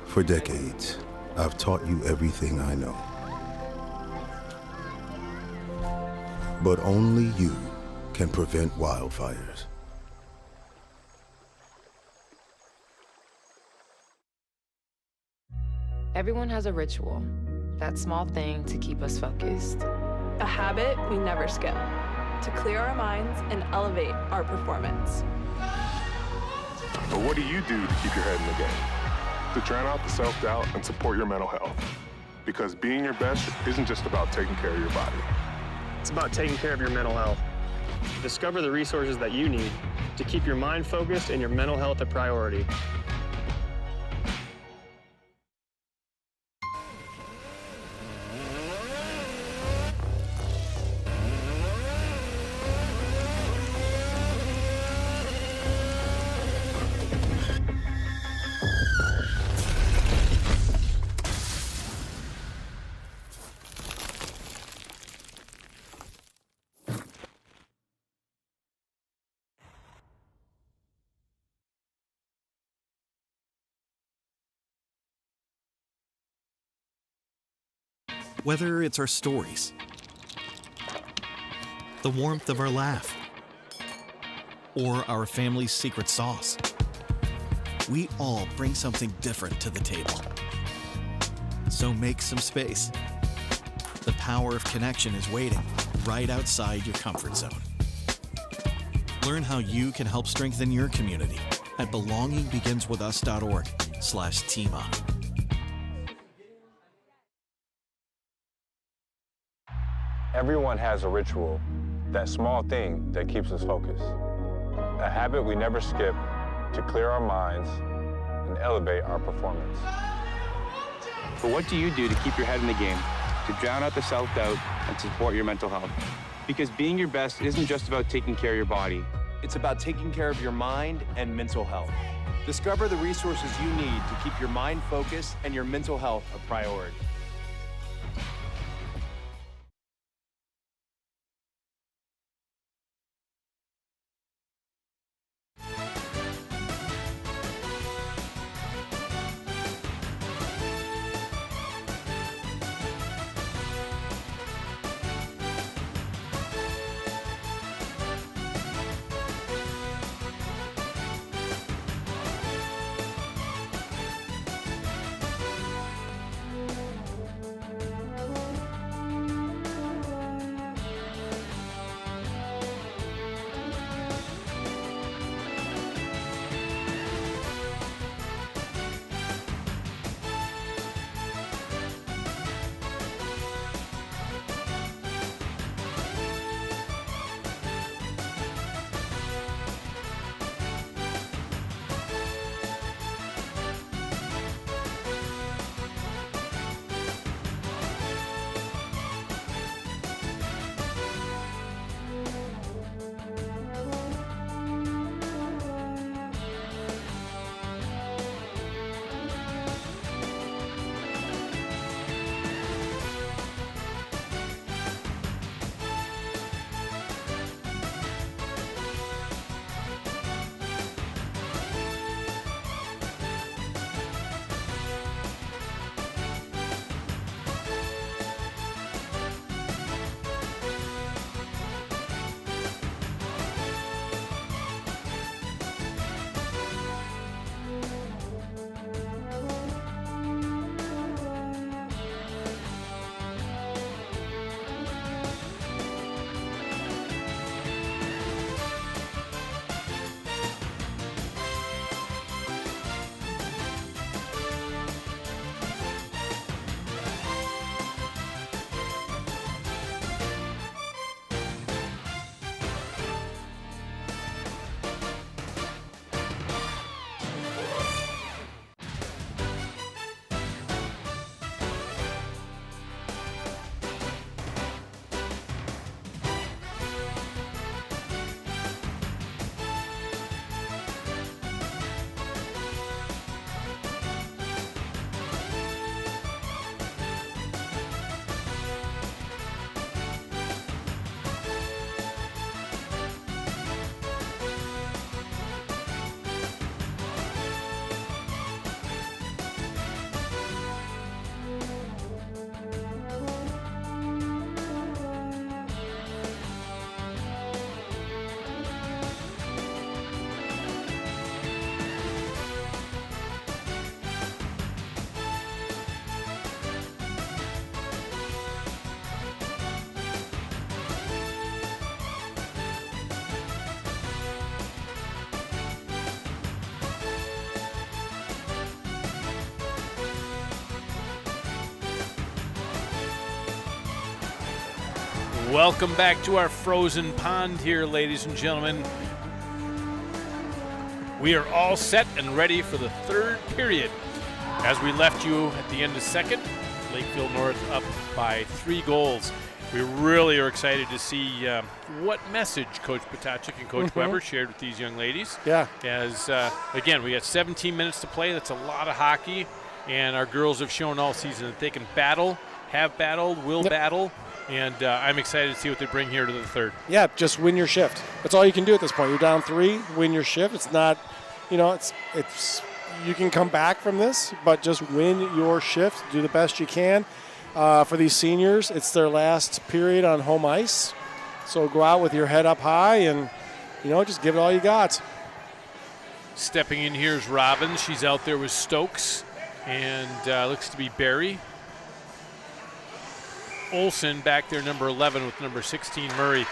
For decades, I've taught you everything I know. But only you can prevent wildfires. Everyone has a ritual, that small thing to keep us focused. A habit we never skip, to clear our minds and elevate our performance. But what do you do to keep your head in the game? To drown out the self-doubt and support your mental health. Because being your best isn't just about taking care of your body. It's about taking care of your mental health. Discover the resources that you need to keep your mind focused and your mental health a priority. Whether it's our stories, the warmth of our laugh, or our family's secret sauce, we all bring something different to the table. So make some space. The power of connection is waiting right outside your comfort zone. Learn how you can help strengthen your community at belongingbeginswithus.org/teamup. Everyone has a ritual, that small thing that keeps us focused. A habit we never skip to clear our minds and elevate our performance. But what do you do to keep your head in the game, to drown out the self-doubt and support your mental health? Because being your best isn't just about taking care of your body. It's about taking care of your mind and mental health. Discover the resources you need to keep your mind focused and your mental health a priority. Welcome back to our frozen pond here, ladies and gentlemen. We are all set and ready for the third period. As we left you at the end of second, Lakeville North up by 3 goals. We really are excited to see what message Coach Potacek and Coach Weber shared with these young ladies. Yeah. As, again, we got 17 minutes to play. That's a lot of hockey. And our girls have shown all season that they can battle, have battled, will battle. And I'm excited to see what they bring here to the third. Yeah, just win your shift. That's all you can do at this point. You're down 3, win your shift. It's not, it's you can come back from this, but just win your shift, do the best you can. for these seniors. It's their last period on home ice. So go out with your head up high and, just give it all you got. Stepping in here is Robbins. She's out there with Stokes and looks to be Barry. Olsen back there, number 11 with number 16, Murray.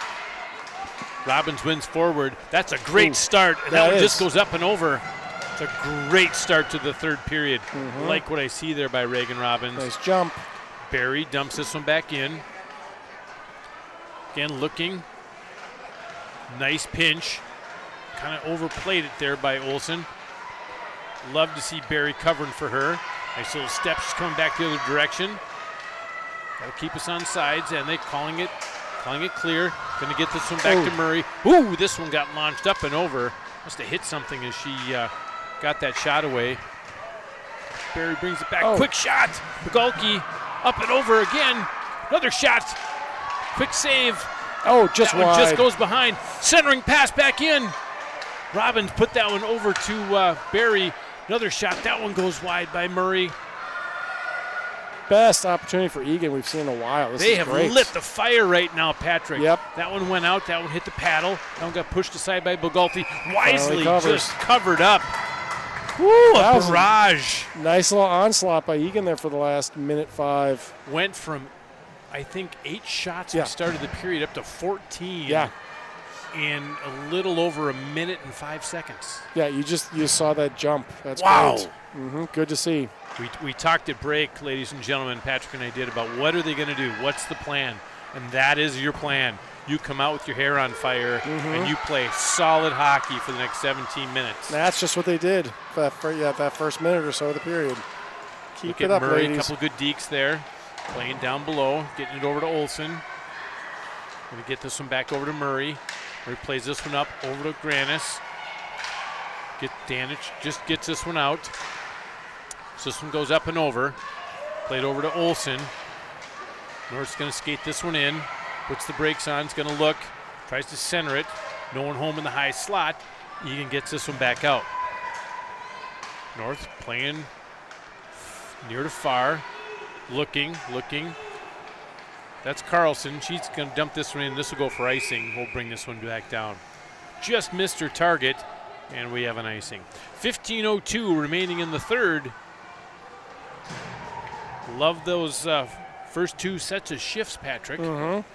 Robbins wins forward. That's a great start. And that one just goes up and over. It's a great start to the third period. Like what I see there by Reagan Robbins. Nice jump. Barry dumps this one back in. Again, looking. Nice pinch. Kind of overplayed it there by Olsen. Love to see Barry covering for her. Nice little step. She's coming back the other direction. That'll keep us on sides, and they're calling it clear. Going to get this one back to Murray. Ooh, this one got launched up and over. Must have hit something as she got that shot away. Barry brings it back. Quick shot. Bugulki up and over again. Another shot. Quick save. Just that wide. One just goes behind. Centering pass back in. Robbins put that one over to Barry. Another shot. That one goes wide by Murray. Best opportunity for Eagan we've seen in a while. They have great. lit the fire right now, Patrick. Yep. That one went out. That one hit the paddle. That one got pushed aside by Bugulti. Wisely covers. just covered up. Woo, a barrage. Nice little onslaught by Eagan there for the last minute 5. Went from, I think, 8 shots we started the period up to 14. Yeah. In a little over a minute and 5 seconds. Yeah, you saw that jump. That's wow. Great. Good to see. We talked at break, ladies and gentlemen, Patrick and I did, about what are they going to do? What's the plan? And that is your plan. You come out with your hair on fire and you play solid hockey for the next 17 minutes. That's just what they did that first minute or so of the period. Keep it up, Murray, ladies. a couple good dekes there, playing down below, getting it over to Olsen. Going to get this one back over to Murray. Murray plays this one up over to Granis. Danich just gets this one out. So this one goes up and over. Played over to Olsen. North's going to skate this one in. Puts the brakes on. It's going to look. Tries to center it. No one home in the high slot. Eagan gets this one back out. North playing near to far. Looking. That's Carlson. She's going to dump this one in. This will go for icing. We'll bring this one back down. Just missed her target, and we have an icing. 15:02 remaining in the third. Love those first 2 sets of shifts, Patrick.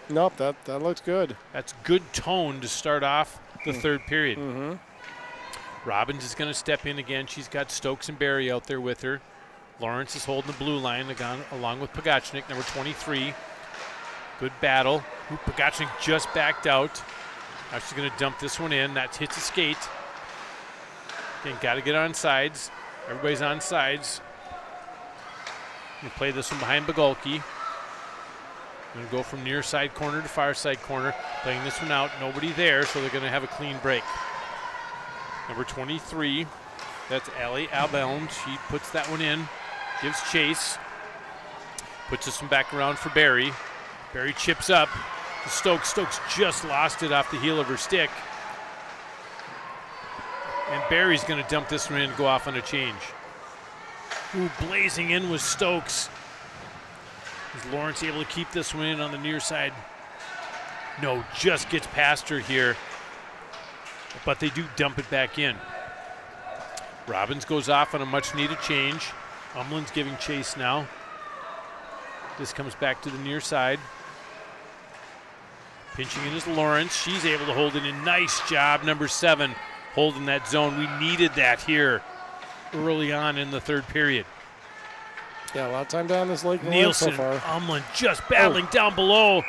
Nope, that looks good. That's good tone to start off the third period. Robbins is going to step in again. She's got Stokes and Barry out there with her. Lawrence is holding the blue line along with Pogachnik, number 23. Good battle. Pogachnik just backed out. Now she's going to dump this one in. That hits a skate. Again, got to get on sides. Everybody's on sides. Going to play this one behind Bugulki. Going to go from near side corner to far side corner. Playing this one out. Nobody there, so they're going to have a clean break. Number 23, that's Allie Albelm. She puts that one in. Gives chase. Puts this one back around for Barry. Barry chips up to Stokes. Stokes just lost it off the heel of her stick. And Barry's going to dump this one in and go off on a change. Ooh, blazing in was Stokes. Is Lawrence able to keep this one in on the near side? No, just gets past her here. But they do dump it back in. Robbins goes off on a much-needed change. Umland's giving chase now. This comes back to the near side. Pinching in is Lawrence. She's able to hold it in. Nice job, number 7, holding that zone. We needed that here early on in the third period. Yeah, a lot of time down this Lakeville Nielsen, so far. Umland just battling down below.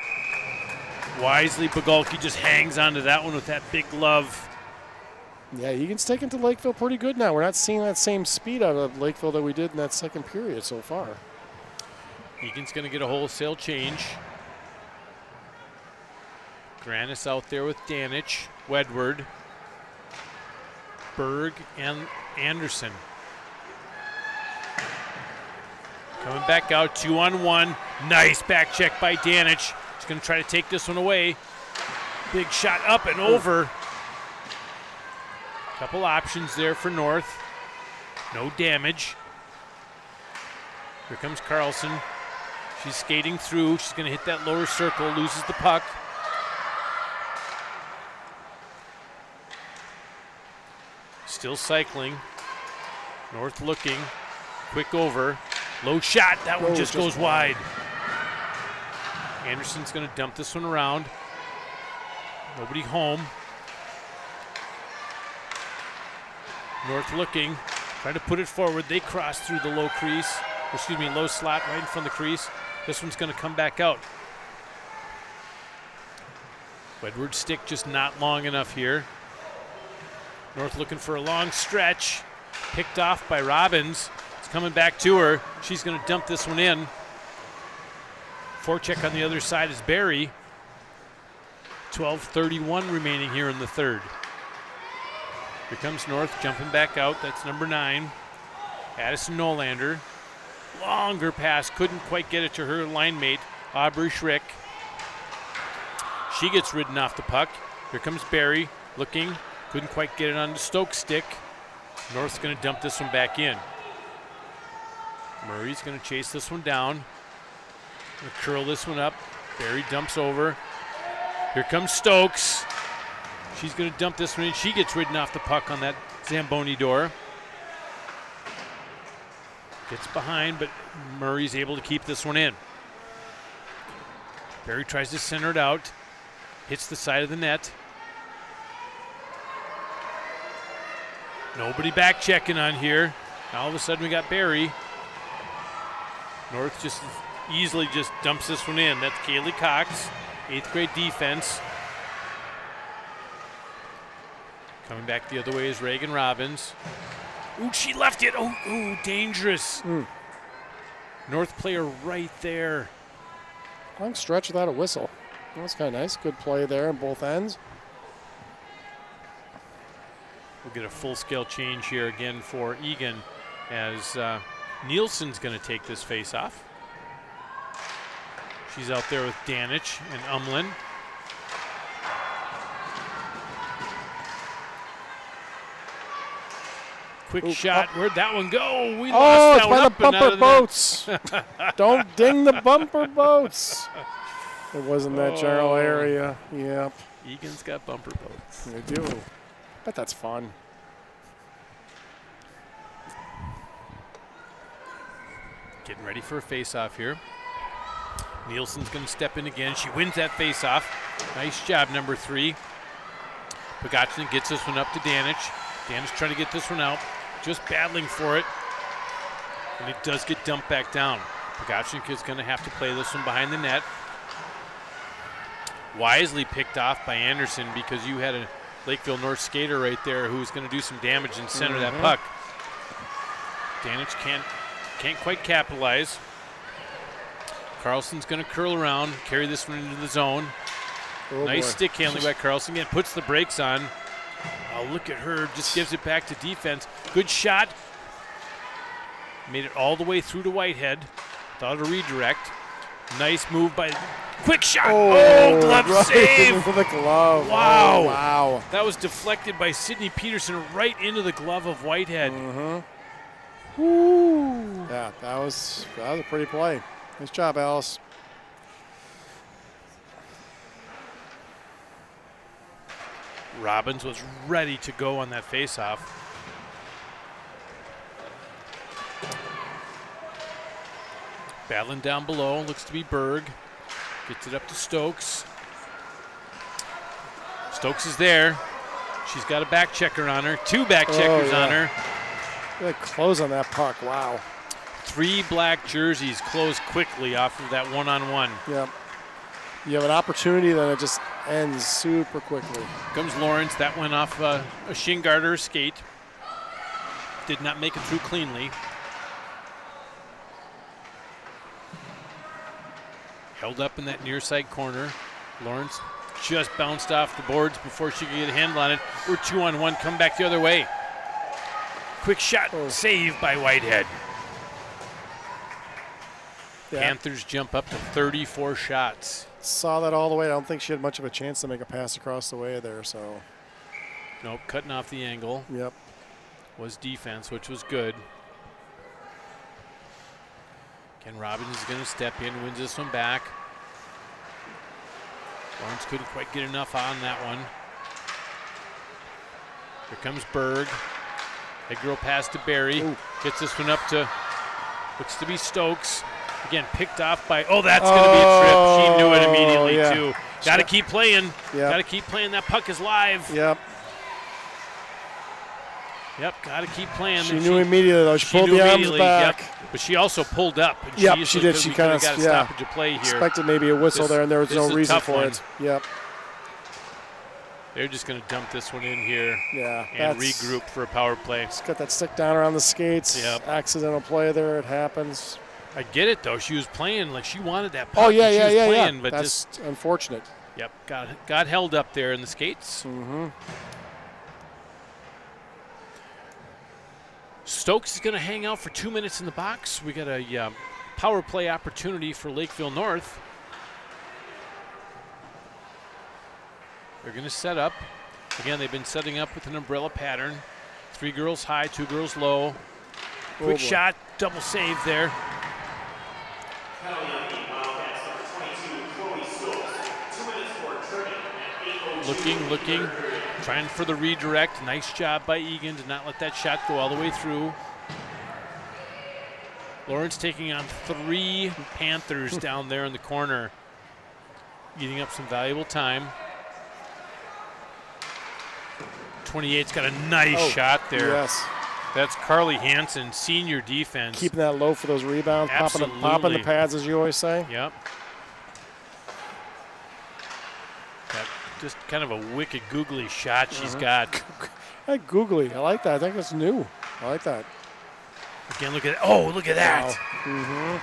Wisely, Bugulki just hangs onto that one with that big glove. Yeah, Egan's taken to Lakeville pretty good now. We're not seeing that same speed out of Lakeville that we did in that second period so far. Egan's going to get a wholesale change. Granis out there with Danich, Wedward, Berg, and Anderson. Coming back out, 2-on-1. Nice back check by Danich. He's going to try to take this one away. Big shot up and over. Couple options there for North. No damage. Here comes Carlson. She's skating through. She's going to hit that lower circle, loses the puck. Still cycling. North looking. Quick over. Low shot. That one just goes wide. Anderson's going to dump this one around. Nobody home. North looking. Trying to put it forward. They cross through the low crease. Excuse me, low slot right in front of the crease. This one's going to come back out. Wedward's stick just not long enough here. North looking for a long stretch. Picked off by Robbins. It's coming back to her. She's going to dump this one in. Forecheck on the other side is Barry. 12:31 remaining here in the third. Here comes North jumping back out. That's number 9. Addison Nolander. Longer pass. Couldn't quite get it to her line mate, Aubrey Schrick. She gets ridden off the puck. Here comes Barry looking. Couldn't quite get it on the Stokes stick. North's going to dump this one back in. Murray's going to chase this one down. Gonna curl this one up. Barry dumps over. Here comes Stokes. She's going to dump this one in. She gets ridden off the puck on that Zamboni door. Gets behind, but Murray's able to keep this one in. Barry tries to center it out. Hits the side of the net. Nobody back checking on here. Now all of a sudden we got Barry. North just easily just dumps this one in. That's Kaylee Cox, 8th grade defense. Coming back the other way is Reagan Robbins. Ooh, she left it. Oh, dangerous. North player right there. Long stretch without a whistle. That was kind of nice. Good play there on both ends. We'll get a full-scale change here again for Eagan as Nielsen's going to take this face-off. She's out there with Danich and Umlin. Quick shot. Where'd that one go? We lost that one up and out of the boats. Don't ding the bumper boats. It wasn't that general area. Yep. Egan's got bumper boats. They do. Bet that's fun. Getting ready for a face-off here. Nielsen's going to step in again. She wins that face-off. Nice job, number 3. Pogachnik gets this one up to Danich. Danich trying to get this one out. Just battling for it. And it does get dumped back down. Pogachnik is going to have to play this one behind the net. Wisely picked off by Anderson because you had a Lakeville North skater right there who's going to do some damage and center that puck. Danich can't quite capitalize. Carlson's going to curl around, carry this one into the zone. Nice stick handling by Carlson. Again, puts the brakes on. Oh, look at her, just gives it back to defense. Good shot. Made it all the way through to Whitehead. Thought of a redirect. Nice move by, quick shot. Oh, glove right save. into the glove. Wow. Oh, wow. That was deflected by Sydney Peterson right into the glove of Whitehead. Woo. Yeah, that was a pretty play. Nice job, Alice. Robbins was ready to go on that faceoff. Battling down below, looks to be Berg. Gets it up to Stokes. Stokes is there. She's got a back checker on her, 2 back checkers on her. Good close on that puck, wow. 3 black jerseys close quickly off of that one-on-one. Yep. You have an opportunity, then it just ends super quickly. Comes Lawrence. That went off a shin guard or a skate. Did not make it through cleanly. Held up in that near side corner. Lawrence just bounced off the boards before she could get a handle on it. We're 2-on-1. Come back the other way. Quick shot. Save by Whitehead. Yeah. Panthers jump up to 34 shots. Saw that all the way. I don't think she had much of a chance to make a pass across the way there, so. Nope, cutting off the angle. Yep. Was defense, which was good. Ken Robbins is going to step in, wins this one back. Lawrence couldn't quite get enough on that one. Here comes Berg. Head girl pass to Barry. Ooh. Gets this one up to, looks to be Stokes. Again, picked off by, that's going to be a trip. She knew it immediately, too. Got to keep playing. Yep. Got to keep playing. That puck is live. Yep. Yep, got to keep playing. She knew immediately, though. She pulled the arms back. Yep. But she also pulled up. And Yep, she did. She kind of got a stoppage of play here. Expected maybe a whistle there, and there was no reason for it. Yep. They're just going to dump this one in here. Yeah. And regroup for a power play. She's got that stick down around the skates. Yep. Accidental play there. It happens. I get it, though. She was playing like she wanted that puck. Yeah. But that's just unfortunate. Yep. Got held up there in the skates. Mm-hmm. Stokes is going to hang out for 2 minutes in the box. We got a power play opportunity for Lakeville North. They're going to set up. Again, they've been setting up with an umbrella pattern. 3 girls high, 2 girls low. Quick shot, double save there. Looking, trying for the redirect. Nice job by Eagan to not let that shot go all the way through. Lawrence taking on 3 Panthers down there in the corner, eating up some valuable time. 28's got a nice shot there. Yes. That's Carly Hansen, senior defense. Keeping that low for those rebounds, popping the pads, as you always say. Yep. Just kind of a wicked googly shot she's got. Googly. I like that. I think that's new. I like that. Again, look at that. Oh, look at that. Wow. Mm-hmm.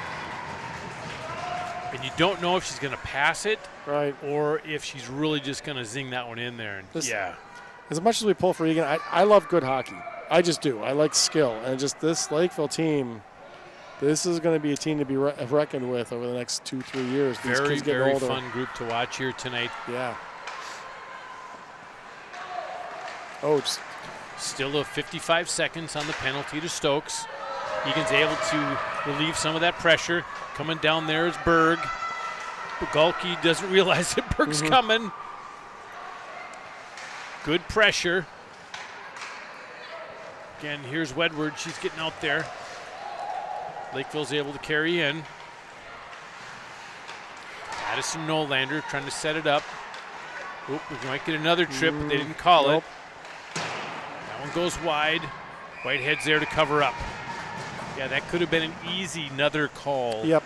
And you don't know if she's going to pass it, right, or if she's really just going to zing that one in there. And as much as we pull for Eagan, I love good hockey. I just do. I like skill. And just this Lakeville team, this is going to be a team to be reckoned with over the next 2-3 years. These very, kids getting very older. fun group to watch here tonight. Yeah. Still 55 seconds on the penalty to Stokes. Egan's able to relieve some of that pressure. Coming down there is Berg. Bugalki doesn't realize that Berg's coming. Good pressure. Again, here's Wedward. She's getting out there. Lakeville's able to carry in. Addison Nolander trying to set it up. Oop, we might get another trip, but they didn't call it. That one goes wide. Whitehead's there to cover up. Yeah, that could have been an easy another call. Yep.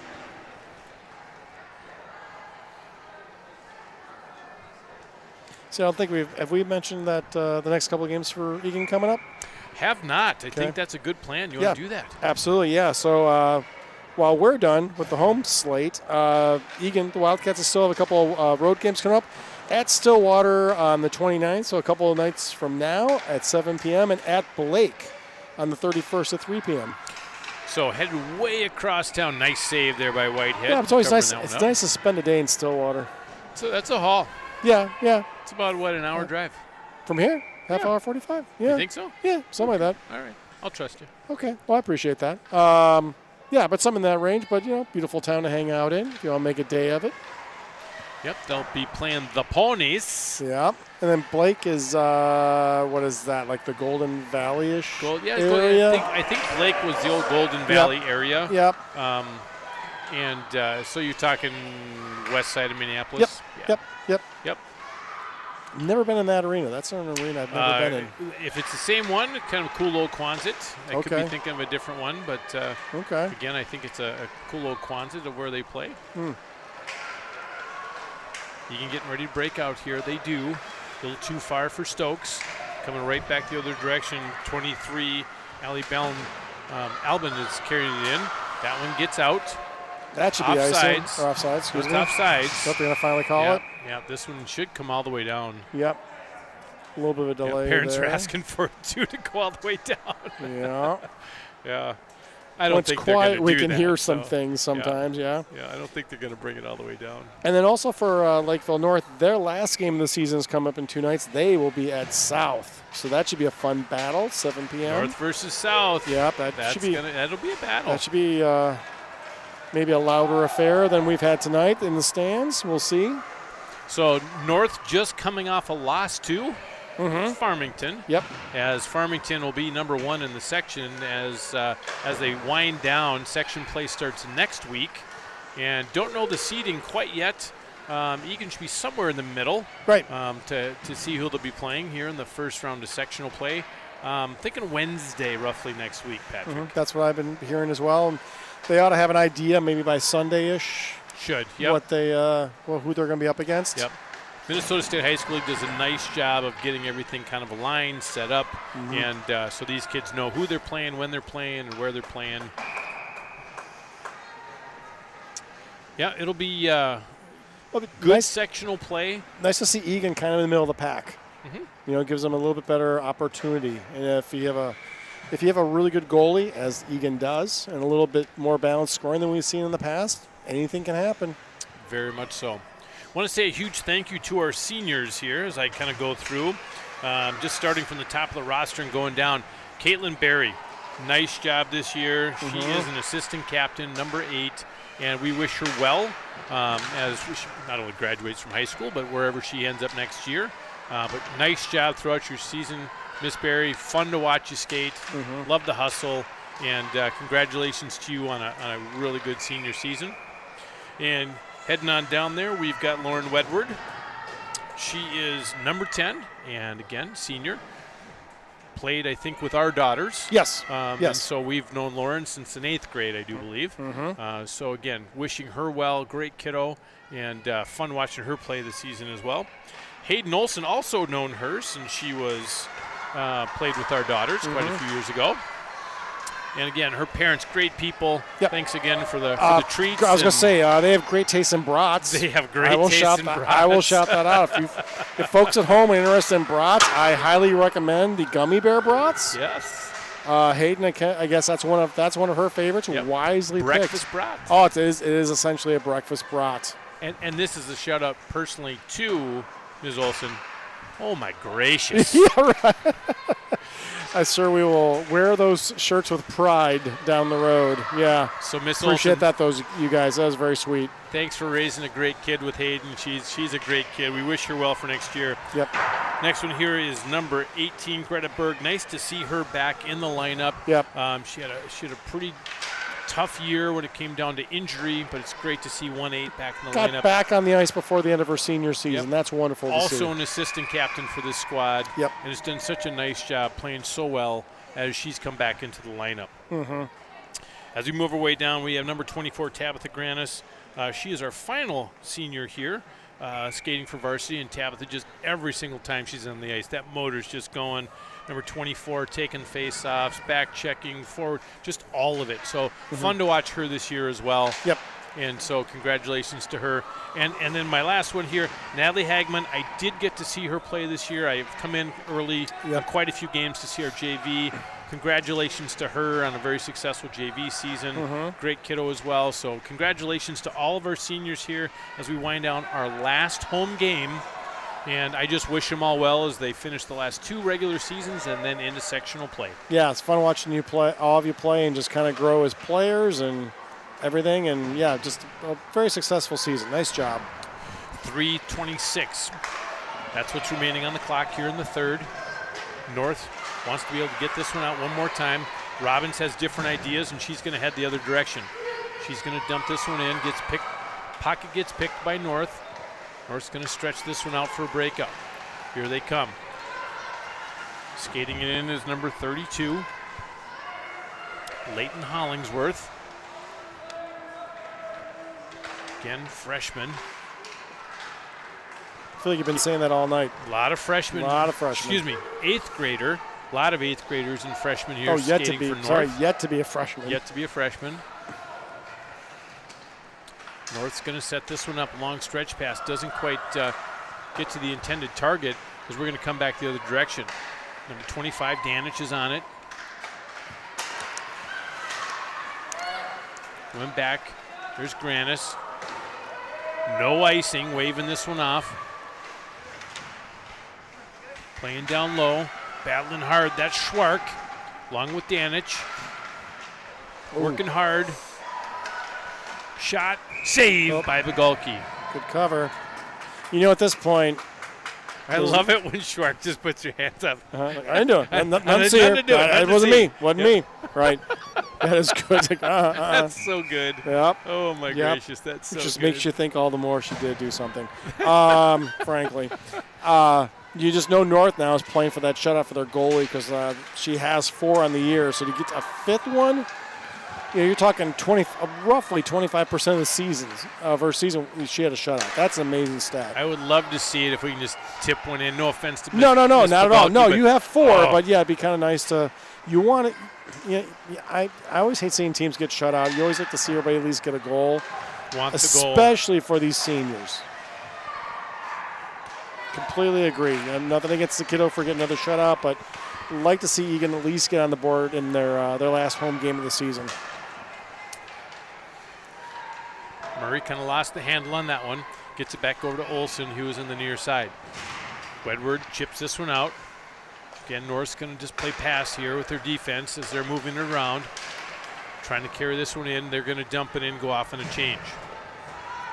So I don't think have we mentioned that the next couple of games for Eagan coming up? Have not. I think that's a good plan. You want to do that? Absolutely, yeah. So while we're done with the home slate, Eagan, the Wildcats, still have a couple road games coming up. At Stillwater on the 29th, so a couple of nights from now at 7 p.m., and at Blake on the 31st at 3 p.m. So headed way across town. Nice save there by Whitehead. Yeah, it's always nice. It's nice to spend a day in Stillwater. So that's a haul. Yeah. It's about, an hour drive? From here? Half hour, 45? Yeah. You think so? Yeah, something like that. All right. I'll trust you. Okay. Well, I appreciate that. Yeah, but something in that range. But, beautiful town to hang out in if you want to make a day of it. Yep, they'll be playing the Ponies. Yep. And then Blake is, what is that, like the Golden Valley-ish area? I think Blake was the old Golden Valley area. Yep. So you're talking west side of Minneapolis? Yep. Yep. Never been in that arena. That's an arena I've never been in. If it's the same one, kind of a cool old Quonset. I could be thinking of a different one, but again, I think it's a cool old Quonset of where they play. Eagan getting ready to break out here. They do. A little too far for Stokes. Coming right back the other direction. 23, Allie Bellin. Albin is carrying it in. That one gets out. That should be icing. Or offsides. Just offsides. Yep, they're going to finally call it. Yeah, this one should come all the way down. Yep. A little bit of a delay parents there. are asking for it, too, to go all the way down. Yeah. Yeah. I don't think they're quiet, going to we do can that, hear some things sometimes, yeah. Yeah, I don't think they're going to bring it all the way down. And then also for Lakeville North, their last game of the season is coming up in 2 nights. They will be at South. So that should be a fun battle, 7 p.m. North versus South. Yep, that'll be a battle. That should be maybe a louder affair than we've had tonight in the stands. We'll see. So North just coming off a loss to Farmington. Yep. As Farmington will be number 1 in the section as they wind down. Section play starts next week. And don't know the seeding quite yet. Eagan should be somewhere in the middle. Right. To see who they'll be playing here in the first round of sectional play. Thinking Wednesday roughly next week, Patrick. That's what I've been hearing as well. And they ought to have an idea maybe by Sunday-ish. Should, yep. What they, who they're going to be up against. Yep. Minnesota State High School League does a nice job of getting everything kind of aligned, set up, and so these kids know who they're playing, when they're playing, and where they're playing. Yeah, it'll be good sectional play. Nice to see Eagan kind of in the middle of the pack. You know, it gives them a little bit better opportunity. And if you have a really good goalie, as Eagan does, and a little bit more balanced scoring than we've seen in the past, anything can happen. Very much so. I want to say a huge thank you to our seniors here as I kind of go through. Just starting from the top of the roster and going down. Caitlin Berry, nice job this year. She is an assistant captain, number 8, and we wish her well as she not only graduates from high school, but wherever she ends up next year. But nice job throughout your season, Miss Berry. Fun to watch you skate. Love the hustle, and congratulations to you on a really good senior season. And heading on down there, we've got Lauren Wedward. She is number 10, and again, senior. Played, I think, with our daughters. Yes. And so we've known Lauren since in 8th grade, I do believe. So again, wishing her well. Great kiddo, and fun watching her play this season as well. Hayden Olson, also known her since she was played with our daughters quite a few years ago. And again, her parents, great people. Yep. Thanks again for the treats. I was going to say, they have great taste in brats. They have great taste in brats. I will shout that out. If folks at home are interested in brats, I highly recommend the gummy bear brats. Yes. Hayden, I guess that's one of her favorites. Yep. Wisely breakfast picked. Brat. Oh, it is essentially a breakfast brat. And this is a shout out personally to Ms. Olson. Oh my gracious. Yeah, right. I'm sure we will wear those shirts with pride down the road. Yeah. So Miss Appreciate Olson, that, you guys. That was very sweet. Thanks for raising a great kid with Hayden. She's a great kid. We wish her well for next year. Yep. Next one here is number 18, Greta Berg. Nice to see her back in the lineup. Yep. She had a pretty tough year when it came down to injury, but it's great to see 1-8 back in the lineup. Got back on the ice before the end of her senior season. Yep. That's wonderful to see. Also an assistant captain for this squad. Yep. And has done such a nice job playing so well as she's come back into the lineup. As we move our way down, we have number 24, Tabitha Granis. She is our final senior here, skating for varsity, and Tabitha just every single time she's on the ice, that motor's just going. Number 24, taking face-offs, back checking, forward, just all of it. So fun to watch her this year as well. Yep. And so congratulations to her. And then my last one here, Natalie Hagman. I did get to see her play this year. I've come in early, quite a few games to see our JV. Congratulations to her on a very successful JV season. Great kiddo as well. So congratulations to all of our seniors here as we wind down our last home game. And I just wish them all well as they finish the last 2 regular seasons and then into sectional play. Yeah, it's fun watching you play, all of you play, and just kind of grow as players and everything. And yeah, just a very successful season. Nice job. 3:26. That's what's remaining on the clock here in the third. North wants to be able to get this one out one more time. Robbins has different ideas, and she's going to head the other direction. She's going to dump this one in. Pocket gets picked by North. North's going to stretch this one out for a breakup. Here they come. Skating it in is number 32, Leighton Hollingsworth. Again, freshman. I feel like you've been saying that all night. A lot of freshmen. Excuse me, 8th grader. A lot of 8th graders and freshmen here skating for North. Yet to be a freshman. Yet to be a freshman. North's going to set this one up. Long stretch pass. Doesn't quite get to the intended target because we're going to come back the other direction. Number 25, Danich is on it. Went back. There's Granis. No icing. Waving this one off. Playing down low. Battling hard. That's Schwark. Along with Danich. Working hard. shot, save by Bogolki. Good cover. You know, at this point, I love it when Schwartz just puts your hands up. I didn't do it. Nothing to do it. It wasn't me. Wasn't me. Right. That is good. It's like, That's so good. Yep. Oh, my gracious. That's so It just good. makes you think all the more she did do something, frankly. You just know North now is playing for that shutout for their goalie because she has 4 on the year. So to get a 5th one, you're talking roughly 25% of the seasons of her season she had a shutout. That's an amazing stat. I would love to see it if we can just tip one in. No offense to No, not at all. No, you have 4, Oh. but yeah, it'd be kind of nice to. You want it. Yeah, I always hate seeing teams get shut out. You always like to see everybody at least get a goal. Want the goal. Especially for these seniors. Completely agree. Nothing against the kiddo for getting another shutout, but like to see Eagan at least get on the board in their last home game of the season. Murray kind of lost the handle on that one. Gets it back over to Olsen, who was in the near side. Wedward chips this one out. Again, North's going to just play pass here with their defense as they're moving it around. Trying to carry this one in. They're going to dump it in, go off on a change.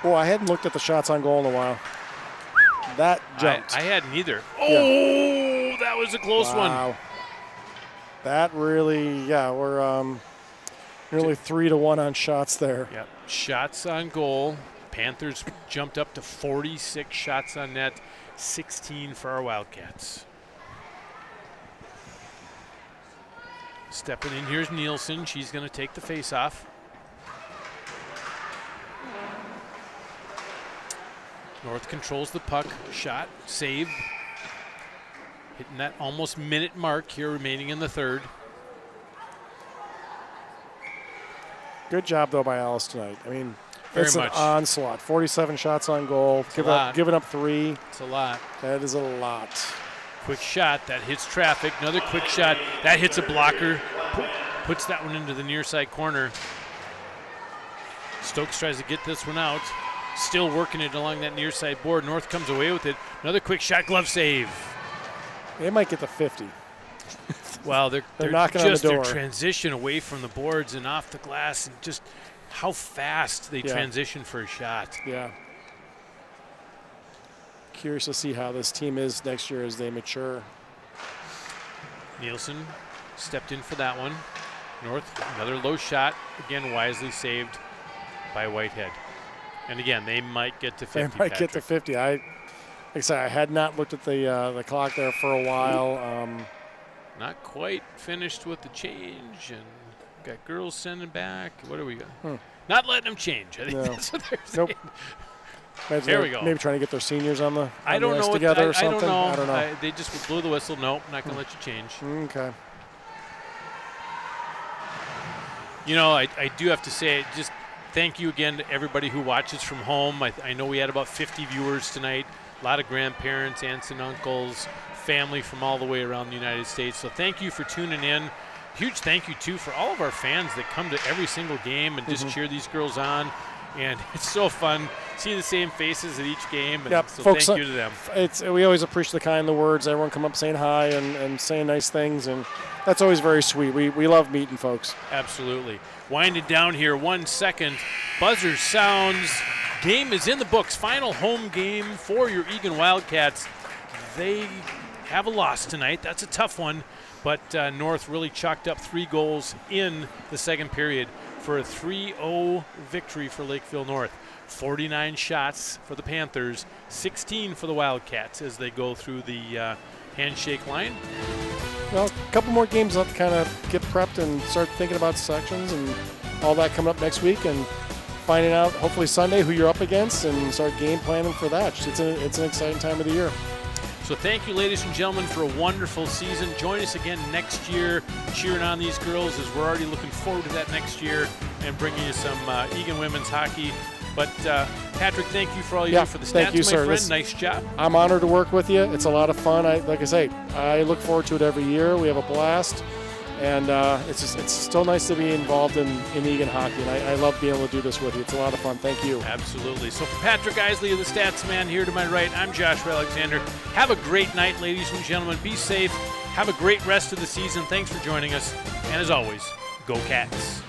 Well, I hadn't looked at the shots on goal in a while. That jumped. I hadn't either. Oh, that was a close one. That really, we're nearly 3-1 on shots there. Yep, shots on goal. Panthers jumped up to 46 shots on net, 16 for our Wildcats. Stepping in, here's Nielsen. She's going to take the face-off. North controls the puck. Shot, save. Hitting that almost minute mark here remaining in the third. Good job, though, by Alice tonight. I mean, Very it's much. an onslaught. 47 shots on goal. Giving up 3. It's a lot. That is a lot. Quick shot. That hits traffic. Another quick shot. That hits a blocker. Puts that one into the near side corner. Stokes tries to get this one out. Still working it along that near side board. North comes away with it. Another quick shot. Glove save. They might get the 50. Well, they're knocking on the door. Their transition away from the boards and off the glass, and just how fast they transition for a shot. Yeah. Curious to see how this team is next year as they mature. Nielsen stepped in for that one. North, another low shot. Again, wisely saved by Whitehead. And again, they might get to 50. They might get to 50. Like I said, I had not looked at the clock there for a while. Not quite finished with the change, and got girls sending back. What do we got? Not letting them change. I think that's what they're saying. Nope. There we go. Maybe trying to get their seniors on the I don't know together or I something. don't know. I don't know. They just blew the whistle. Nope, not going to let you change. Okay. You know, I do have to say, just thank you again to everybody who watches from home. I know we had about 50 viewers tonight. A lot of grandparents, aunts and uncles, family from all the way around the United States. So thank you for tuning in. Huge thank you, too, for all of our fans that come to every single game and just cheer these girls on. And it's so fun. See the same faces at each game. And so folks, thank you to them. We always appreciate the kind words. Everyone come up saying hi and saying nice things. And that's always very sweet. We love meeting folks. Absolutely. Winding down here, 1 second. Buzzer sounds. Game is in the books. Final home game for your Eagan Wildcats. They have a loss tonight. That's a tough one. But North really chalked up 3 goals in the second period for a 3-0 victory for Lakeville North. 49 shots for the Panthers, 16 for the Wildcats as they go through the handshake line. Well, a couple more games left to kind of get prepped and start thinking about sections and all that coming up next week, and finding out hopefully Sunday who you're up against and start game planning for that. It's an exciting time of the year. So thank you, ladies and gentlemen, for a wonderful season. Join us again next year, cheering on these girls, as we're already looking forward to that next year and bringing you some Eagan women's hockey. But Patrick, thank you for all you do for the stats, you, my sir. friend. Nice job. I'm honored to work with you. It's a lot of fun. Like I say, I look forward to it every year. We have a blast. And it's still nice to be involved in Eagan hockey, and I love being able to do this with you. It's a lot of fun. Thank you. Absolutely. So for Patrick Isley of the Stats Man here to my right, I'm Joshua Alexander. Have a great night, ladies and gentlemen. Be safe. Have a great rest of the season. Thanks for joining us. And as always, go Cats.